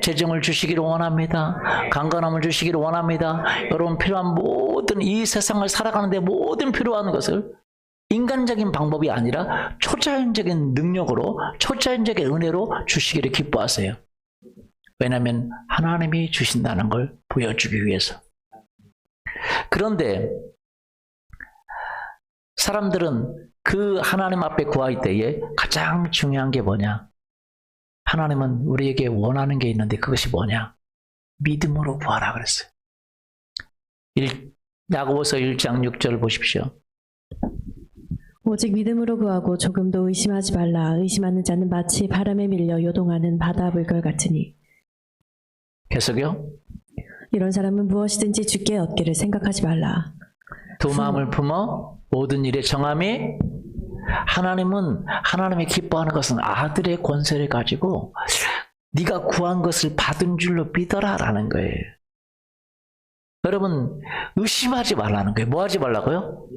재정을 주시기를 원합니다. 강건함을 주시기를 원합니다. 여러분, 필요한 모든 이 세상을 살아가는데 모든 필요한 것을 인간적인 방법이 아니라 초자연적인 능력으로 초자연적인 은혜로 주시기를 기뻐하세요. 왜냐하면 하나님이 주신다는 걸 보여주기 위해서. 그런데 사람들은 그 하나님 앞에 구할 때에 가장 중요한 게 뭐냐? 하나님은 우리에게 원하는 게 있는데 그것이 뭐냐? 믿음으로 구하라 그랬어요. 야고보서 1장 6절 보십시오. 오직 믿음으로 구하고 조금도 의심하지 말라. 의심하는 자는 마치 바람에 밀려 요동하는 바다 물결 같으니. 계속요. 이런 사람은 무엇이든지 주께 얻기를 생각하지 말라. 두 마음을 품어 모든 일에 정함이 하나님이 기뻐하는 것은 아들의 권세를 가지고 네가 구한 것을 받은 줄로 믿어라라는 거예요. 여러분 의심하지 말라는 거예요. 뭐 하지 말라고요?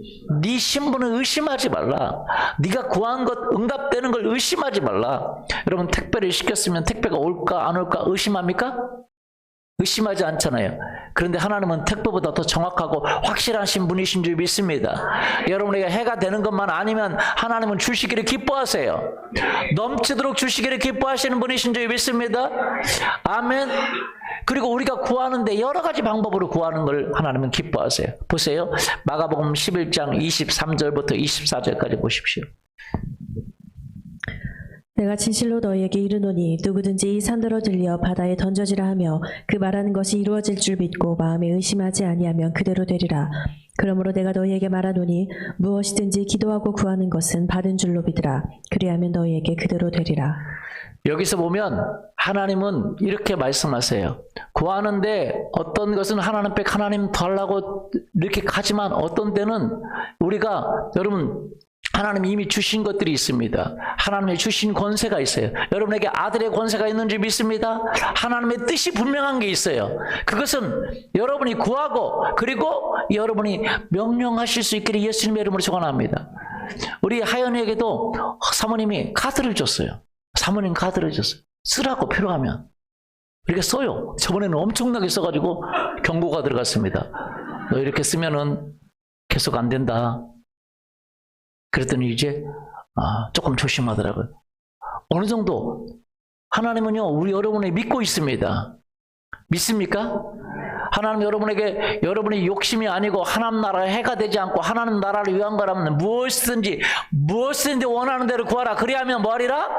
네 신분을 의심하지 말라. 네가 구한 것 응답되는 걸 의심하지 말라. 여러분 택배를 시켰으면 택배가 올까 안 올까 의심합니까? 의심하지 않잖아요. 그런데 하나님은 택배보다 더 정확하고 확실하신 분이신 줄 믿습니다. 여러분에게 해가 되는 것만 아니면 하나님은 주시기를 기뻐하세요. 넘치도록 주시기를 기뻐하시는 분이신 줄 믿습니다. 아멘. 그리고 우리가 구하는데 여러 가지 방법으로 구하는 걸 하나님은 기뻐하세요. 보세요. 마가복음 11장 23절부터 24절까지 보십시오. 내가 진실로 너희에게 이르노니 누구든지 이 산더러 들려 바다에 던져지라 하며 그 말하는 것이 이루어질 줄 믿고 마음에 의심하지 아니하면 그대로 되리라. 그러므로 내가 너희에게 말하노니 무엇이든지 기도하고 구하는 것은 받은 줄로 믿으라. 그리하면 너희에게 그대로 되리라. 여기서 보면 하나님은 이렇게 말씀하세요. 구하는데 어떤 것은 하나님 달라고 이렇게 가지만 어떤 때는 우리가 여러분 하나님이 이미 주신 것들이 있습니다. 하나님이 주신 권세가 있어요. 여러분에게 아들의 권세가 있는지 믿습니다. 하나님의 뜻이 분명한 게 있어요. 그것은 여러분이 구하고 그리고 여러분이 명령하실 수 있기를 예수님의 이름으로 축원합니다. 우리 하연이에게도 사모님이 카드를 줬어요. 사모님 카드를 줬어요. 쓰라고 필요하면. 이렇게 써요. 저번에는 엄청나게 써가지고 경고가 들어갔습니다. 너 이렇게 쓰면은 계속 안 된다. 그랬더니 이제 조금 조심하더라고요. 어느 정도 하나님은요 우리 여러분을 믿고 있습니다. 믿습니까? 하나님 여러분에게 여러분의 욕심이 아니고 하나님 나라의 해가 되지 않고 하나님 나라를 위한 거라면 무엇이든지 원하는 대로 구하라. 그리하면 뭐하리라?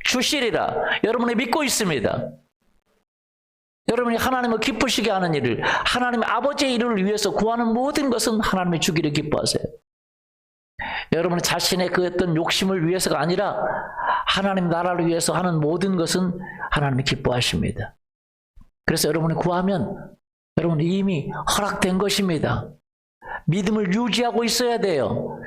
주시리라. 여러분이 믿고 있습니다. 여러분이 하나님을 기쁘시게 하는 일을 하나님 아버지의 일을 위해서 구하는 모든 것은 하나님의 주기를 기뻐하세요. 여러분 자신의 그 어떤 욕심을 위해서가 아니라 하나님 나라를 위해서 하는 모든 것은 하나님이 기뻐하십니다. 그래서 여러분이 구하면 여러분이 이미 허락된 것입니다. 믿음을 유지하고 있어야 돼요.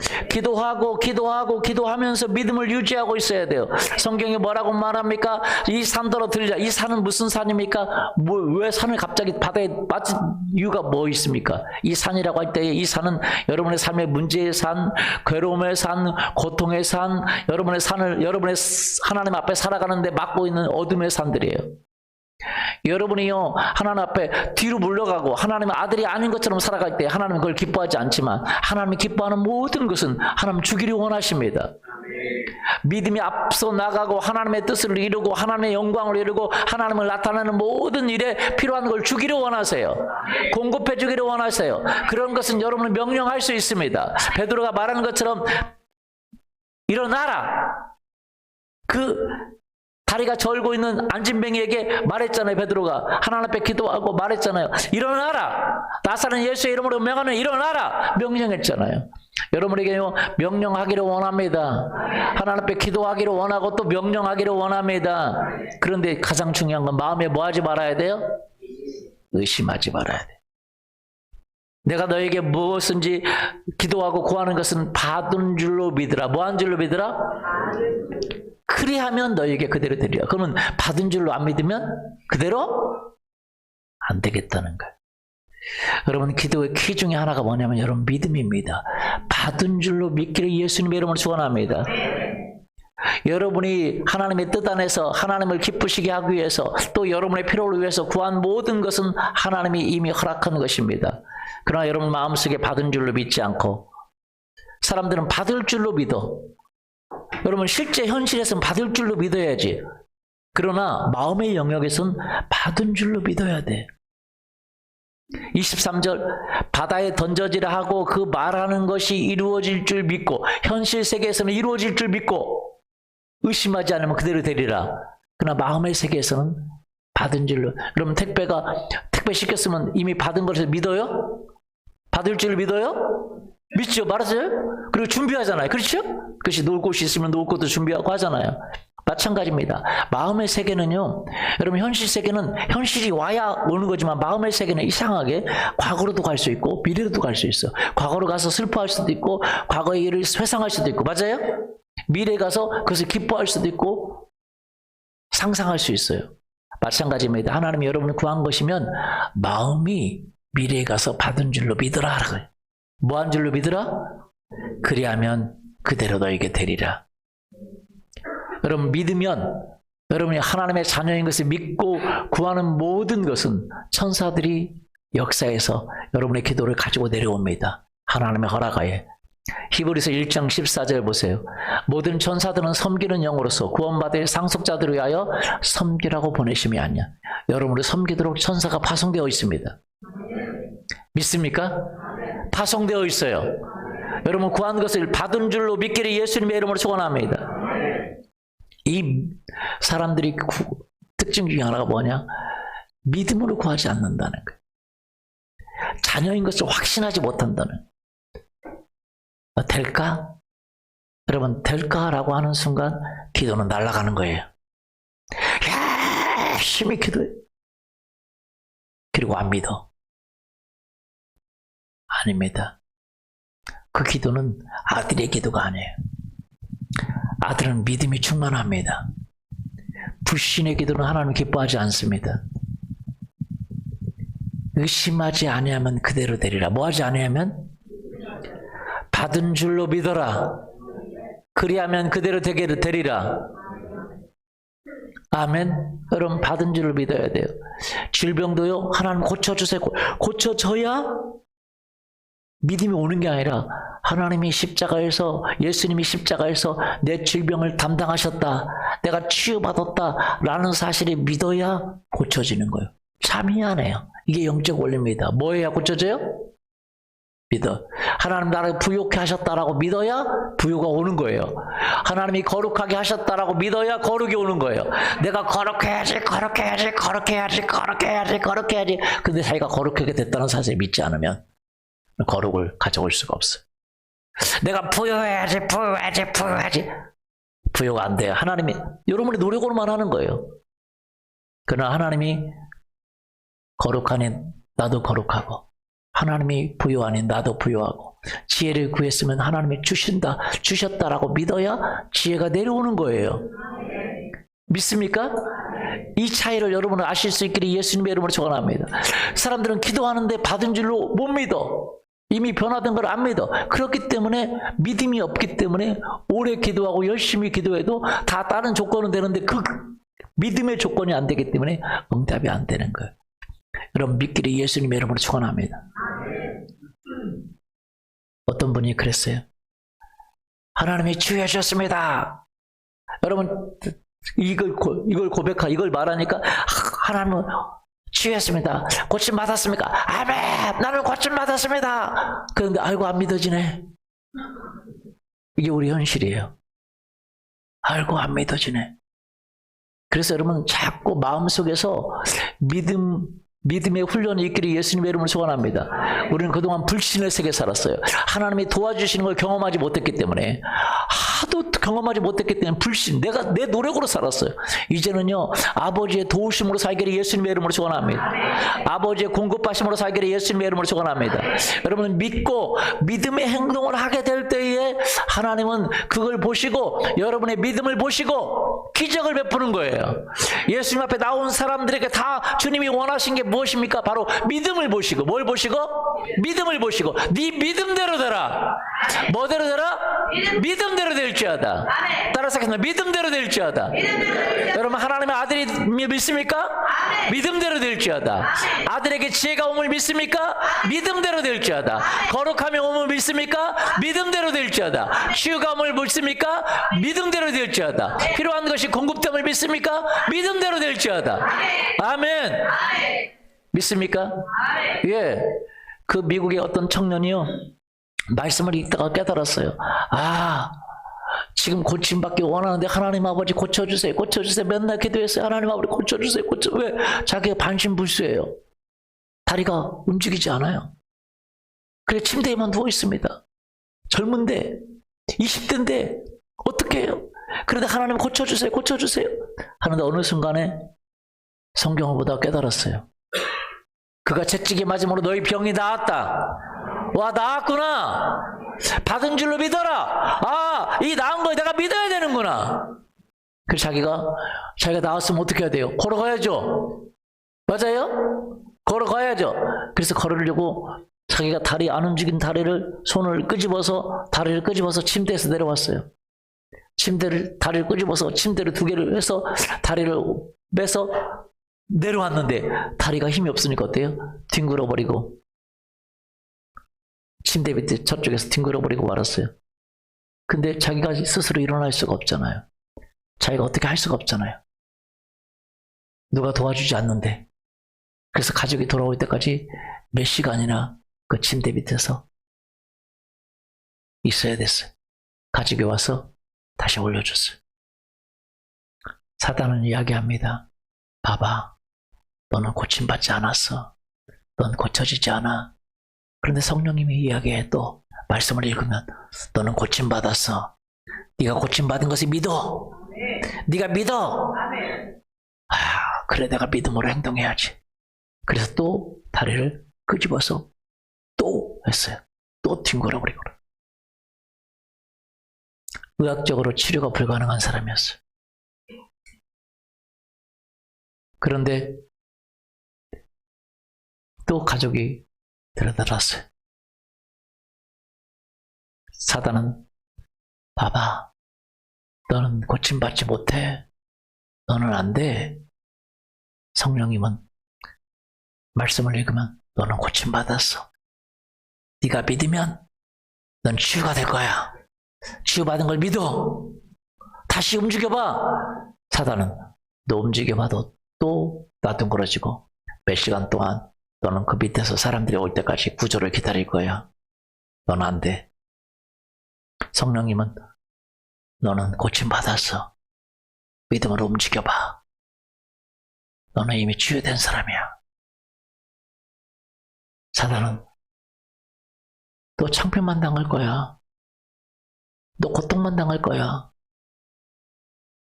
기도하면서 믿음을 유지하고 있어야 돼요. 성경에 뭐라고 말합니까? 이 산더러 들자. 이 산은 무슨 산입니까? 왜 산을 갑자기 바다에 빠진 이유가 뭐 있습니까? 이 산이라고 할 때에 이 산은 여러분의 삶의 문제의 산, 괴로움의 산, 고통의 산, 여러분의 하나님 앞에 살아가는데 막고 있는 어둠의 산들이에요. 여러분이요 하나님 앞에 뒤로 물러가고 하나님의 아들이 아닌 것처럼 살아갈 때 하나님은 그걸 기뻐하지 않지만 하나님이 기뻐하는 모든 것은 하나님 주기를 원하십니다. 믿음이 앞서 나가고 하나님의 뜻을 이루고 하나님의 영광을 이루고 하나님을 나타내는 모든 일에 필요한 걸 주기를 원하세요. 공급해 주기를 원하세요. 그런 것은 여러분은 명령할 수 있습니다. 베드로가 말하는 것처럼 일어나라. 그 다리가 절고 있는 안진뱅이에게 말했잖아요. 베드로가 하나님 앞에 기도하고 말했잖아요. 일어나라. 나사렛 예수의 이름으로 명하는 일어나라. 명령했잖아요. 여러분에게요 명령하기를 원합니다. 하나님 앞에 기도하기를 원하고 또 명령하기를 원합니다. 그런데 가장 중요한 건 마음에 뭐 하지 말아야 돼요? 의심하지 말아야 돼요. 내가 너에게 무엇인지 기도하고 구하는 것은 받은 줄로 믿으라. 뭐 한 줄로 믿으라? 그리하면 너에게 그대로 되리라. 그러면 받은 줄로 안 믿으면 그대로 안 되겠다는 거예요. 여러분 기도의 키 중에 하나가 뭐냐면 여러분 믿음입니다. 받은 줄로 믿기를 예수님의 이름으로 축원합니다. 여러분이 하나님의 뜻 안에서 하나님을 기쁘시게 하기 위해서 또 여러분의 필요를 위해서 구한 모든 것은 하나님이 이미 허락한 것입니다. 그러나 여러분 마음속에 받은 줄로 믿지 않고 사람들은 받을 줄로 믿어. 여러분 실제 현실에서는 받을 줄로 믿어야지. 그러나 마음의 영역에서는 받은 줄로 믿어야 돼. 23절 바다에 던져지라 하고 그 말하는 것이 이루어질 줄 믿고 현실 세계에서는 이루어질 줄 믿고 의심하지 않으면 그대로 되리라. 그러나 마음의 세계에서는 받은 줄로. 여러분 택배 시켰으면 이미 받은 것을 믿어요? 받을 줄 믿어요? 믿죠? 말하세요? 그리고 준비하잖아요. 그렇죠? 그것이 놓을 곳이 있으면 놓을 곳도 준비하고 하잖아요. 마찬가지입니다. 마음의 세계는요, 여러분 현실 세계는 현실이 와야 오는 거지만 마음의 세계는 이상하게 과거로도 갈 수 있고 미래로도 갈 수 있어. 과거로 가서 슬퍼할 수도 있고 과거의 일을 회상할 수도 있고, 맞아요? 미래에 가서 그것을 기뻐할 수도 있고 상상할 수 있어요. 마찬가지입니다. 하나님이 여러분을 구한 것이면 마음이 미래에 가서 받은 줄로 믿으라. 뭐 한 줄로 믿으라? 그리하면 그대로 너에게 되리라. 여러분 믿으면, 여러분이 하나님의 자녀인 것을 믿고 구하는 모든 것은 천사들이 역사에서 여러분의 기도를 가지고 내려옵니다. 하나님의 허락하에. 히브리서 1장 14절 보세요. 모든 천사들은 섬기는 영으로서 구원받을 상속자들을 위하여 섬기라고 보내심이 아니야. 여러분을 섬기도록 천사가 파송되어 있습니다. 믿습니까? 파송되어 있어요. 여러분 구한 것을 받은 줄로 믿기를 예수님의 이름으로 축원합니다. 이 사람들이 특징 중에 하나가 뭐냐? 믿음으로 구하지 않는다는 거예요. 자녀인 것을 확신하지 못한다는. 될까? 여러분 될까라고 하는 순간 기도는 날아가는 거예요. 열심히 기도해. 그리고 안 믿어. 아닙니다. 그 기도는 아들의 기도가 아니에요. 아들은 믿음이 충만합니다. 불신의 기도는 하나님 기뻐하지 않습니다. 의심하지 아니하면 그대로 되리라. 뭐하지 아니하면? 받은 줄로 믿어라. 그리하면 그대로 되리라. 아멘. 여러분 받은 줄로 믿어야 돼요. 질병도요, 하나님 고쳐주세요. 고쳐져야 믿음이 오는 게 아니라 하나님이 십자가에서, 예수님이 십자가에서 내 질병을 담당하셨다, 내가 치유받았다 라는 사실을 믿어야 고쳐지는 거예요. 참 희한해요. 이게 영적 원리입니다. 뭐 해야 고쳐져요? 믿어. 하나님 나를 부욕해 하셨다라고 믿어야 부요가 오는 거예요. 하나님이 거룩하게 하셨다라고 믿어야 거룩이 오는 거예요. 내가 거룩해야지. 근데 자기가 거룩하게 됐다는 사실을 믿지 않으면 거룩을 가져올 수가 없어요. 내가 부요해야지. 부요가 안 돼요. 하나님이 여러분의 노력으로만 하는 거예요. 그러나 하나님이 거룩하니 나도 거룩하고, 하나님이 부요하니 나도 부요하고, 지혜를 구했으면 하나님이 주셨다라고 믿어야 지혜가 내려오는 거예요. 믿습니까? 이 차이를 여러분은 아실 수 있기를 예수님의 이름으로 축원합니다. 사람들은 기도하는데 받은 줄로 못 믿어. 이미 변화된 걸 안 믿어. 그렇기 때문에 믿음이 없기 때문에 오래 기도하고 열심히 기도해도 다 다른 조건은 되는데 그 믿음의 조건이 안 되기 때문에 응답이 안 되는 거예요. 여러분 믿기를 예수님의 이름으로 축원합니다. 어떤 분이 그랬어요. 하나님이 치유해 주셨습니다. 여러분 이걸 말하니까 하나님은 치유했습니다. 고침 받았습니까? 아멘. 나는 고침 받았습니다. 그런데 알고 안 믿어지네. 이게 우리 현실이에요. 알고 안 믿어지네. 그래서 여러분 자꾸 마음속에서 믿음의 훈련이 있기를 예수님의 이름으로 소원합니다. 우리는 그동안 불신의 세계에 살았어요. 하나님이 도와주시는 걸 경험하지 못했기 때문에, 하도 경험하지 못했기 때문에 불신, 내가 내 노력으로 살았어요. 이제는요, 아버지의 도우심으로 살기를 예수님의 이름으로 소원합니다. 아버지의 공급하심으로 살기를 예수님의 이름으로 소원합니다. 여러분 믿고 믿음의 행동을 하게 될 때에 하나님은 그걸 보시고, 여러분의 믿음을 보시고 기적을 베푸는 거예요. 예수님 앞에 나온 사람들에게 다 주님이 원하신 게 무엇입니까? 바로 믿음을 보시고. 뭘 보시고? 믿음을 보시고. 네 믿음대로 되라. 뭐대로 되라? 믿음대로 될지어다. 따라서 하겠습니다. 믿음대로 될지어다. 여러분 하나님의 아들이 믿습니까? 믿음대로 될지어다. 아들에게 지혜가 오물 믿습니까? 믿음대로 될지어다. 거룩함이 오물 믿습니까? 믿음대로 될지어다. 치유가 오물 믿습니까? 믿음대로 될지어다. 필요한 것이 공급됨을 믿습니까? 믿음대로 될지어다. 아멘. 믿습니까? 예. 그 미국의 어떤 청년이요, 말씀을 읽다가 깨달았어요. 지금 고침받기 원하는데 하나님 아버지 고쳐주세요. 맨날 기도했어요. 하나님 아버지 고쳐주세요. 왜? 자기가 반신불수예요. 다리가 움직이지 않아요. 그래 침대에만 누워 있습니다. 젊은데 20대인데 어떻게 해요? 그런데 하나님 고쳐주세요, 고쳐주세요 하는데 어느 순간에 성경을 보다 깨달았어요. 그가 채찍에 맞음으로 너희 병이 나았다. 와, 나았구나. 받은 줄로 믿어라. 아, 이 나은 거 내가 믿어야 되는구나. 그래서 자기가 나았으면 어떻게 해야 돼요? 걸어가야죠. 맞아요? 걸어가야죠. 그래서 걸으려고 자기가 다리 안 움직인 손을 끄집어서 다리를 끄집어서 침대에서 내려왔어요. 다리를 끄집어서 침대를 2개를 해서 다리를 빼서 내려왔는데 다리가 힘이 없으니까 어때요? 뒹굴어버리고 침대 밑에 저쪽에서 뒹굴어버리고 말았어요. 근데 자기가 스스로 일어날 수가 없잖아요. 자기가 어떻게 할 수가 없잖아요. 누가 도와주지 않는데. 그래서 가족이 돌아올 때까지 몇 시간이나 그 침대 밑에서 있어야 됐어요. 가족이 와서 다시 올려줬어요. 사단은 이야기합니다. 봐봐, 너는 고침받지 않았어. 넌 고쳐지지 않아. 그런데 성령님이 이야기해 또 말씀을 읽으면 너는 고침받았어. 네가 고침받은 것을 믿어. 네가 믿어. 아, 그래 내가 믿음으로 행동해야지. 그래서 또 다리를 끄집어서 또 했어요. 또 뒹굴어버리고. 의학적으로 치료가 불가능한 사람이었어요. 그런데 또 가족이 데려다놨어요. 사단은 봐봐, 너는 고침받지 못해. 너는 안 돼. 성령님은 말씀을 읽으면 너는 고침받았어. 네가 믿으면 넌 치유가 될 거야. 치유받은 걸 믿어. 다시 움직여봐. 사단은 너 움직여봐도 또 나둥그러지고 몇 시간 동안 너는 그 밑에서 사람들이 올 때까지 구조를 기다릴 거야. 너는 안 돼. 성령님은 너는 고침받았어. 믿음으로 움직여봐. 너는 이미 치유된 사람이야. 사단은 너 창피만 당할 거야. 너 고통만 당할 거야.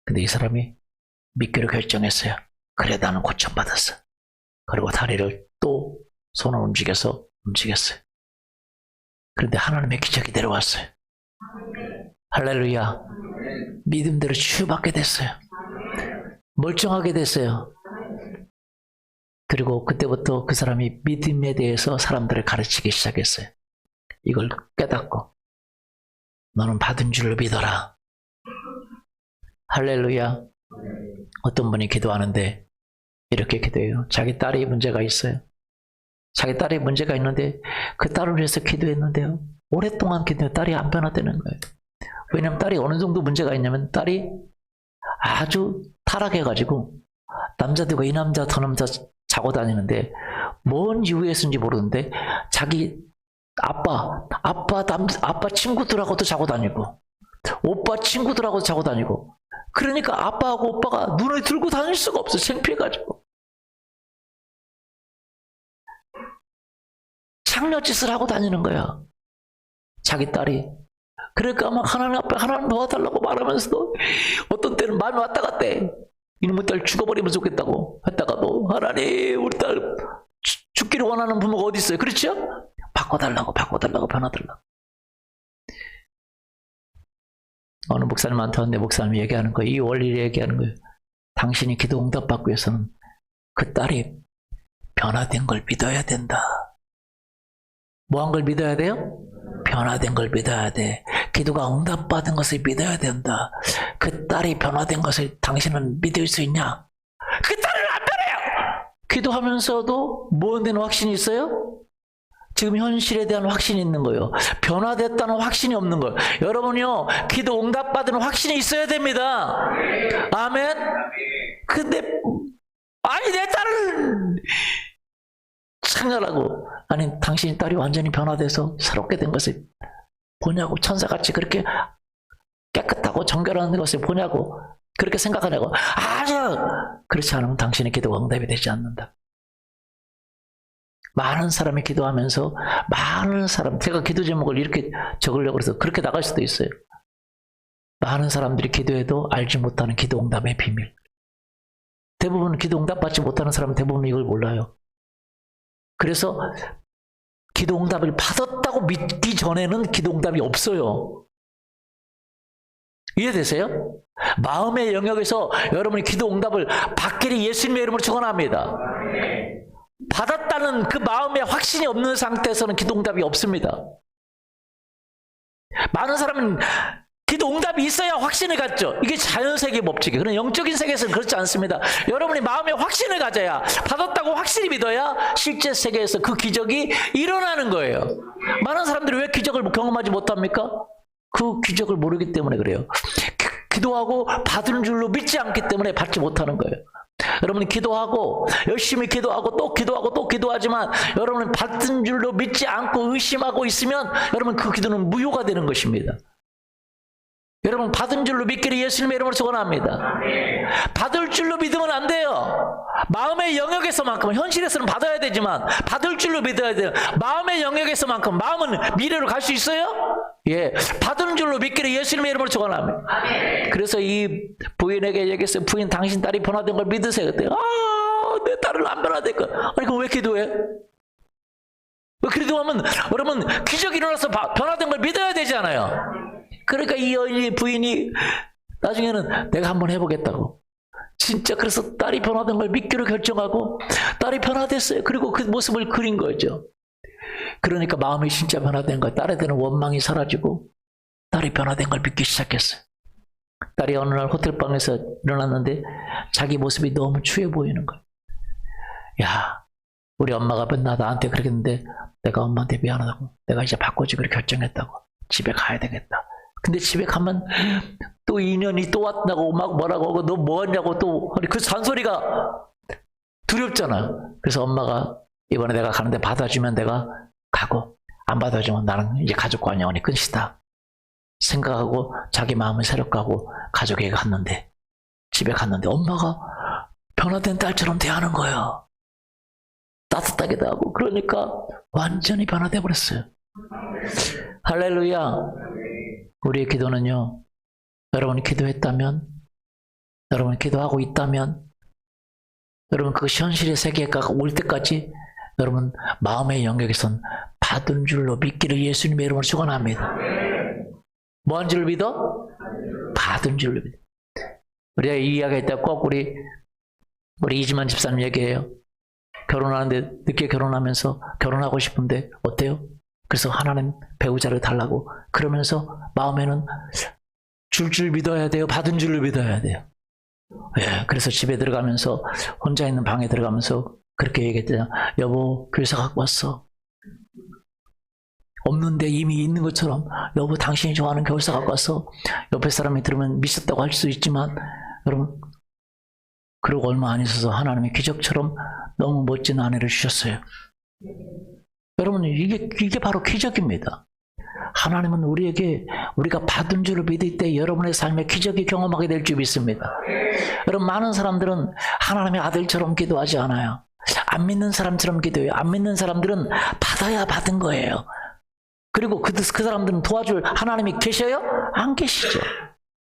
근데 이 사람이 믿기로 결정했어요. 그래, 나는 고침받았어. 그리고 다리를 또 손을 움직였어요. 그런데 하나님의 기적이 내려왔어요. 할렐루야. 믿음대로 치유받게 됐어요. 멀쩡하게 됐어요. 그리고 그때부터 그 사람이 믿음에 대해서 사람들을 가르치기 시작했어요. 이걸 깨닫고 너는 받은 줄로 믿어라. 할렐루야. 어떤 분이 기도하는데 이렇게 기도해요. 자기 딸이 문제가 있어요. 자기 딸이 문제가 있는데 그 딸을 위해서 기도했는데요. 오랫동안 기도해 딸이 안 변화되는 거예요. 왜냐면 딸이 어느 정도 문제가 있냐면 딸이 아주 타락해가지고 남자들과 이 남자 저 남자 자고 다니는데 뭔 이유에서인지 모르는데 자기 아빠 친구들하고도 자고 다니고 오빠 친구들하고도 자고 다니고 그러니까 아빠하고 오빠가 눈을 들고 다닐 수가 없어. 창피해가지고 창녀짓을 하고 다니는 거야. 자기 딸이. 그러니까 막 하나님 앞에 하나님 도와달라고 말하면서도 어떤 때는 마음이 왔다 갔대. 이놈의 딸 죽어버리면 좋겠다고 했다가도 하나님 우리 딸 죽기를 원하는 부모가 어디 있어요? 그렇죠? 바꿔달라고 변화달라고. 어느 목사님한테 왔는데 목사님이 얘기하는 거예요. 이 원리를 얘기하는 거예요. 당신이 기도 응답받기 위해서는 그 딸이 변화된 걸 믿어야 된다. 뭐 한 걸 믿어야 돼요? 변화된 걸 믿어야 돼. 기도가 응답받은 것을 믿어야 된다. 그 딸이 변화된 것을 당신은 믿을 수 있냐? 그 딸은 안 변해요. 기도하면서도 뭐에 대한 확신이 있어요? 지금 현실에 대한 확신이 있는 거예요. 변화됐다는 확신이 없는 거예요. 여러분이요, 기도 응답받은 확신이 있어야 됩니다. 아멘. 근데 아니 내 딸은 창렬하고 아니 당신 딸이 완전히 변화돼서 새롭게 된 것을 보냐고, 천사같이 그렇게 깨끗하고 정결한 것을 보냐고, 그렇게 생각하냐고. 아니요. 그렇지 않으면 당신의 기도가 응답이 되지 않는다. 많은 사람이 기도하면서 제가 기도 제목을 이렇게 적으려고 해서 그렇게 나갈 수도 있어요. 많은 사람들이 기도해도 알지 못하는 기도 응답의 비밀. 대부분 기도 응답 받지 못하는 사람은 대부분 이걸 몰라요. 그래서 기도 응답을 받았다고 믿기 전에는 기도 응답이 없어요. 이해되세요? 마음의 영역에서 여러분이 기도 응답을 받기를 예수님의 이름으로 축원합니다. 받았다는 그 마음의 확신이 없는 상태에서는 기도 응답이 없습니다. 많은 사람은 기도 응답이 있어야 확신을 갖죠. 이게 자연세계 법칙이에요. 그러나 영적인 세계에서는 그렇지 않습니다. 여러분이 마음의 확신을 가져야, 받았다고 확실히 믿어야 실제 세계에서 그 기적이 일어나는 거예요. 많은 사람들이 왜 기적을 경험하지 못합니까? 그 기적을 모르기 때문에 그래요. 기도하고 받은 줄로 믿지 않기 때문에 받지 못하는 거예요. 여러분이 기도하고 열심히 기도하고 또 기도하고 또 기도하지만 여러분은 받은 줄로 믿지 않고 의심하고 있으면 여러분 그 기도는 무효가 되는 것입니다. 여러분 받은 줄로 믿기를 예수님의 이름으로 축원합니다. 받을 줄로 믿으면 안 돼요. 마음의 영역에서만큼은, 현실에서는 받아야 되지만 받을 줄로 믿어야 돼요. 마음의 영역에서만큼, 마음은 미래로 갈 수 있어요? 예, 받은 줄로 믿기를 예수님의 이름으로 축원합니다. 그래서 이 부인에게 얘기했어요. 부인, 당신 딸이 변화된 걸 믿으세요. 그때 내 딸은 안 변화된 거. 아니 그럼 왜 기도해? 왜 기도하면 여러분 기적이 일어나서 변화된 걸 믿어야 되잖아요. 그러니까 이 여인이, 부인이 나중에는 내가 한번 해보겠다고. 진짜 그래서 딸이 변화된 걸 믿기로 결정하고 딸이 변화됐어요. 그리고 그 모습을 그린 거죠. 그러니까 마음이 진짜 변화된 거예요. 딸에 대한 원망이 사라지고 딸이 변화된 걸 믿기 시작했어요. 딸이 어느 날 호텔방에서 일어났는데 자기 모습이 너무 추해 보이는 거예요. 야, 우리 엄마가 맨날 나한테 그러겠는데 내가 엄마한테 미안하다고, 내가 이제 바꿔주기로 결정했다고, 집에 가야 되겠다. 근데 집에 가면 또 인연이 또 왔다고 막 뭐라고 하고 너 뭐하냐고 또 그 잔소리가 두렵잖아요. 그래서 엄마가 이번에 내가 가는데 받아주면 내가 가고 안 받아주면 나는 이제 가족과 영원히 끝이다 생각하고 자기 마음을 새롭게 하고 가족에게 갔는데, 집에 갔는데 엄마가 변화된 딸처럼 대하는 거예요. 따뜻하게도 하고. 그러니까 완전히 변화돼 버렸어요. 할렐루야. 우리의 기도는요, 여러분이 기도했다면, 여러분이 기도하고 있다면, 여러분 그 현실의 세계가 올 때까지 여러분 마음의 영역에선 받은 줄로 믿기를 예수님의 이름으로 축원합니다. 뭐 한 줄로 믿어? 받은 줄로 믿어. 우리가 이 이야기할 때 꼭 우리 이지만 집사님 얘기해요. 결혼하는데 늦게 결혼하면서 결혼하고 싶은데 어때요? 그래서 하나님 배우자를 달라고 그러면서 마음에는 줄 믿어야 돼요? 받은 줄로 믿어야 돼요? 예, 그래서 집에 들어가면서 혼자 있는 방에 들어가면서 그렇게 얘기했잖아요. 여보, 교사 갖고 왔어. 없는데 이미 있는 것처럼 여보, 당신이 좋아하는 교사 갖고 왔어. 옆에 사람이 들으면 미쳤다고 할 수 있지만 여러분, 그러고 얼마 안 있어서 하나님이 기적처럼 너무 멋진 아내를 주셨어요. 여러분, 이게 바로 기적입니다. 하나님은 우리에게 우리가 받은 줄을 믿을 때 여러분의 삶에 기적이 경험하게 될 줄 믿습니다. 여러분, 많은 사람들은 하나님의 아들처럼 기도하지 않아요. 안 믿는 사람처럼 기도해요. 안 믿는 사람들은 받아야 받은 거예요. 그리고 그 사람들은 도와줄 하나님이 계셔요? 안 계시죠.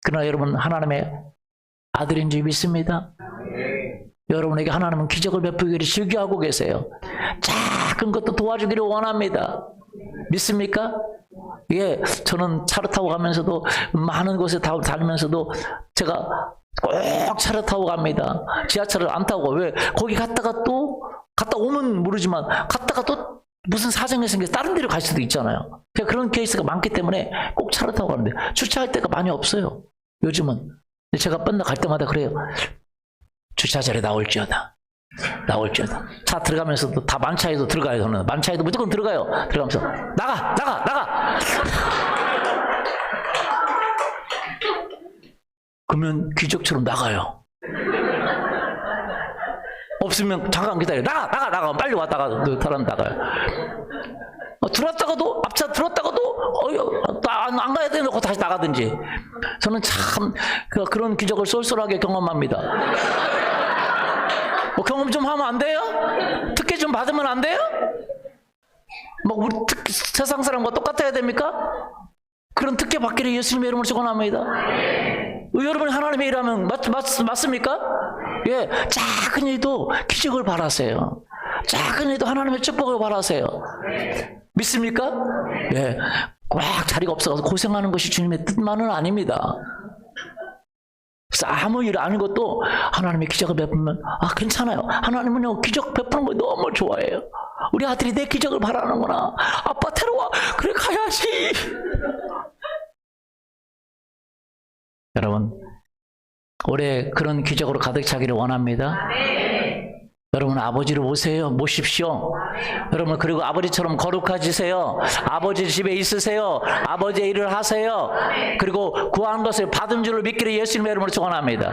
그러나 여러분, 하나님의 아들인 줄 믿습니다. 여러분에게 하나님은 기적을 베푸기를 즐겨하고 계세요. 작은 것도 도와주기를 원합니다. 믿습니까? 예, 저는 차를 타고 가면서도 많은 곳에 다니면서도 제가 꼭 차를 타고 갑니다. 지하철을 안 타고. 왜? 거기 갔다 오면 모르지만 갔다가 또 무슨 사정이 생겨서 다른 데로 갈 수도 있잖아요. 그런 케이스가 많기 때문에 꼭 차를 타고 가는데 주차할 데가 많이 없어요. 요즘은. 제가 맨날 갈 때마다 그래요. 주차자리에 나올지어다. 차 들어가면서도 다 만차에도 들어가요. 저는 만차에도 무조건 들어가요. 들어가면서 나가. 그러면 기적처럼 나가요. 없으면 잠깐 기다려. 나가. 빨리 왔다가 사람 나가요. 들어왔다가도 앞차 들어왔다가도 안 가야 되놓고 다시 나가든지. 저는 참 그런 기적을 쏠쏠하게 경험합니다. 경험 좀 하면 안 돼요? 특혜 좀 받으면 안 돼요? 우리 세상 사람과 똑같아야 됩니까? 그런 특혜 받기를 예수님의 이름으로 축원합니다. 여러분이 하나님의 일하면 맞습니까? 예, 작은 일도 기적을 바라세요. 작은 일도 하나님의 축복을 바라세요. 믿습니까? 예, 꽉 자리가 없어서 고생하는 것이 주님의 뜻만은 아닙니다. 그래서 아무 일 아닌 것도 하나님의 기적을 베푸면 괜찮아요. 하나님은요 기적 베푸는 거 너무 좋아해요. 우리 아들이 내 기적을 바라는구나. 아빠 데려와. 그래 가야지. 여러분 올해 그런 기적으로 가득 차기를 원합니다. 여러분 아버지를 모십시오. 여러분 그리고 아버지처럼 거룩해지세요. 아버지 집에 있으세요. 아버지의 일을 하세요. 그리고 구한 것을 받은 줄을 믿기를 예수님의 이름으로 축원합니다.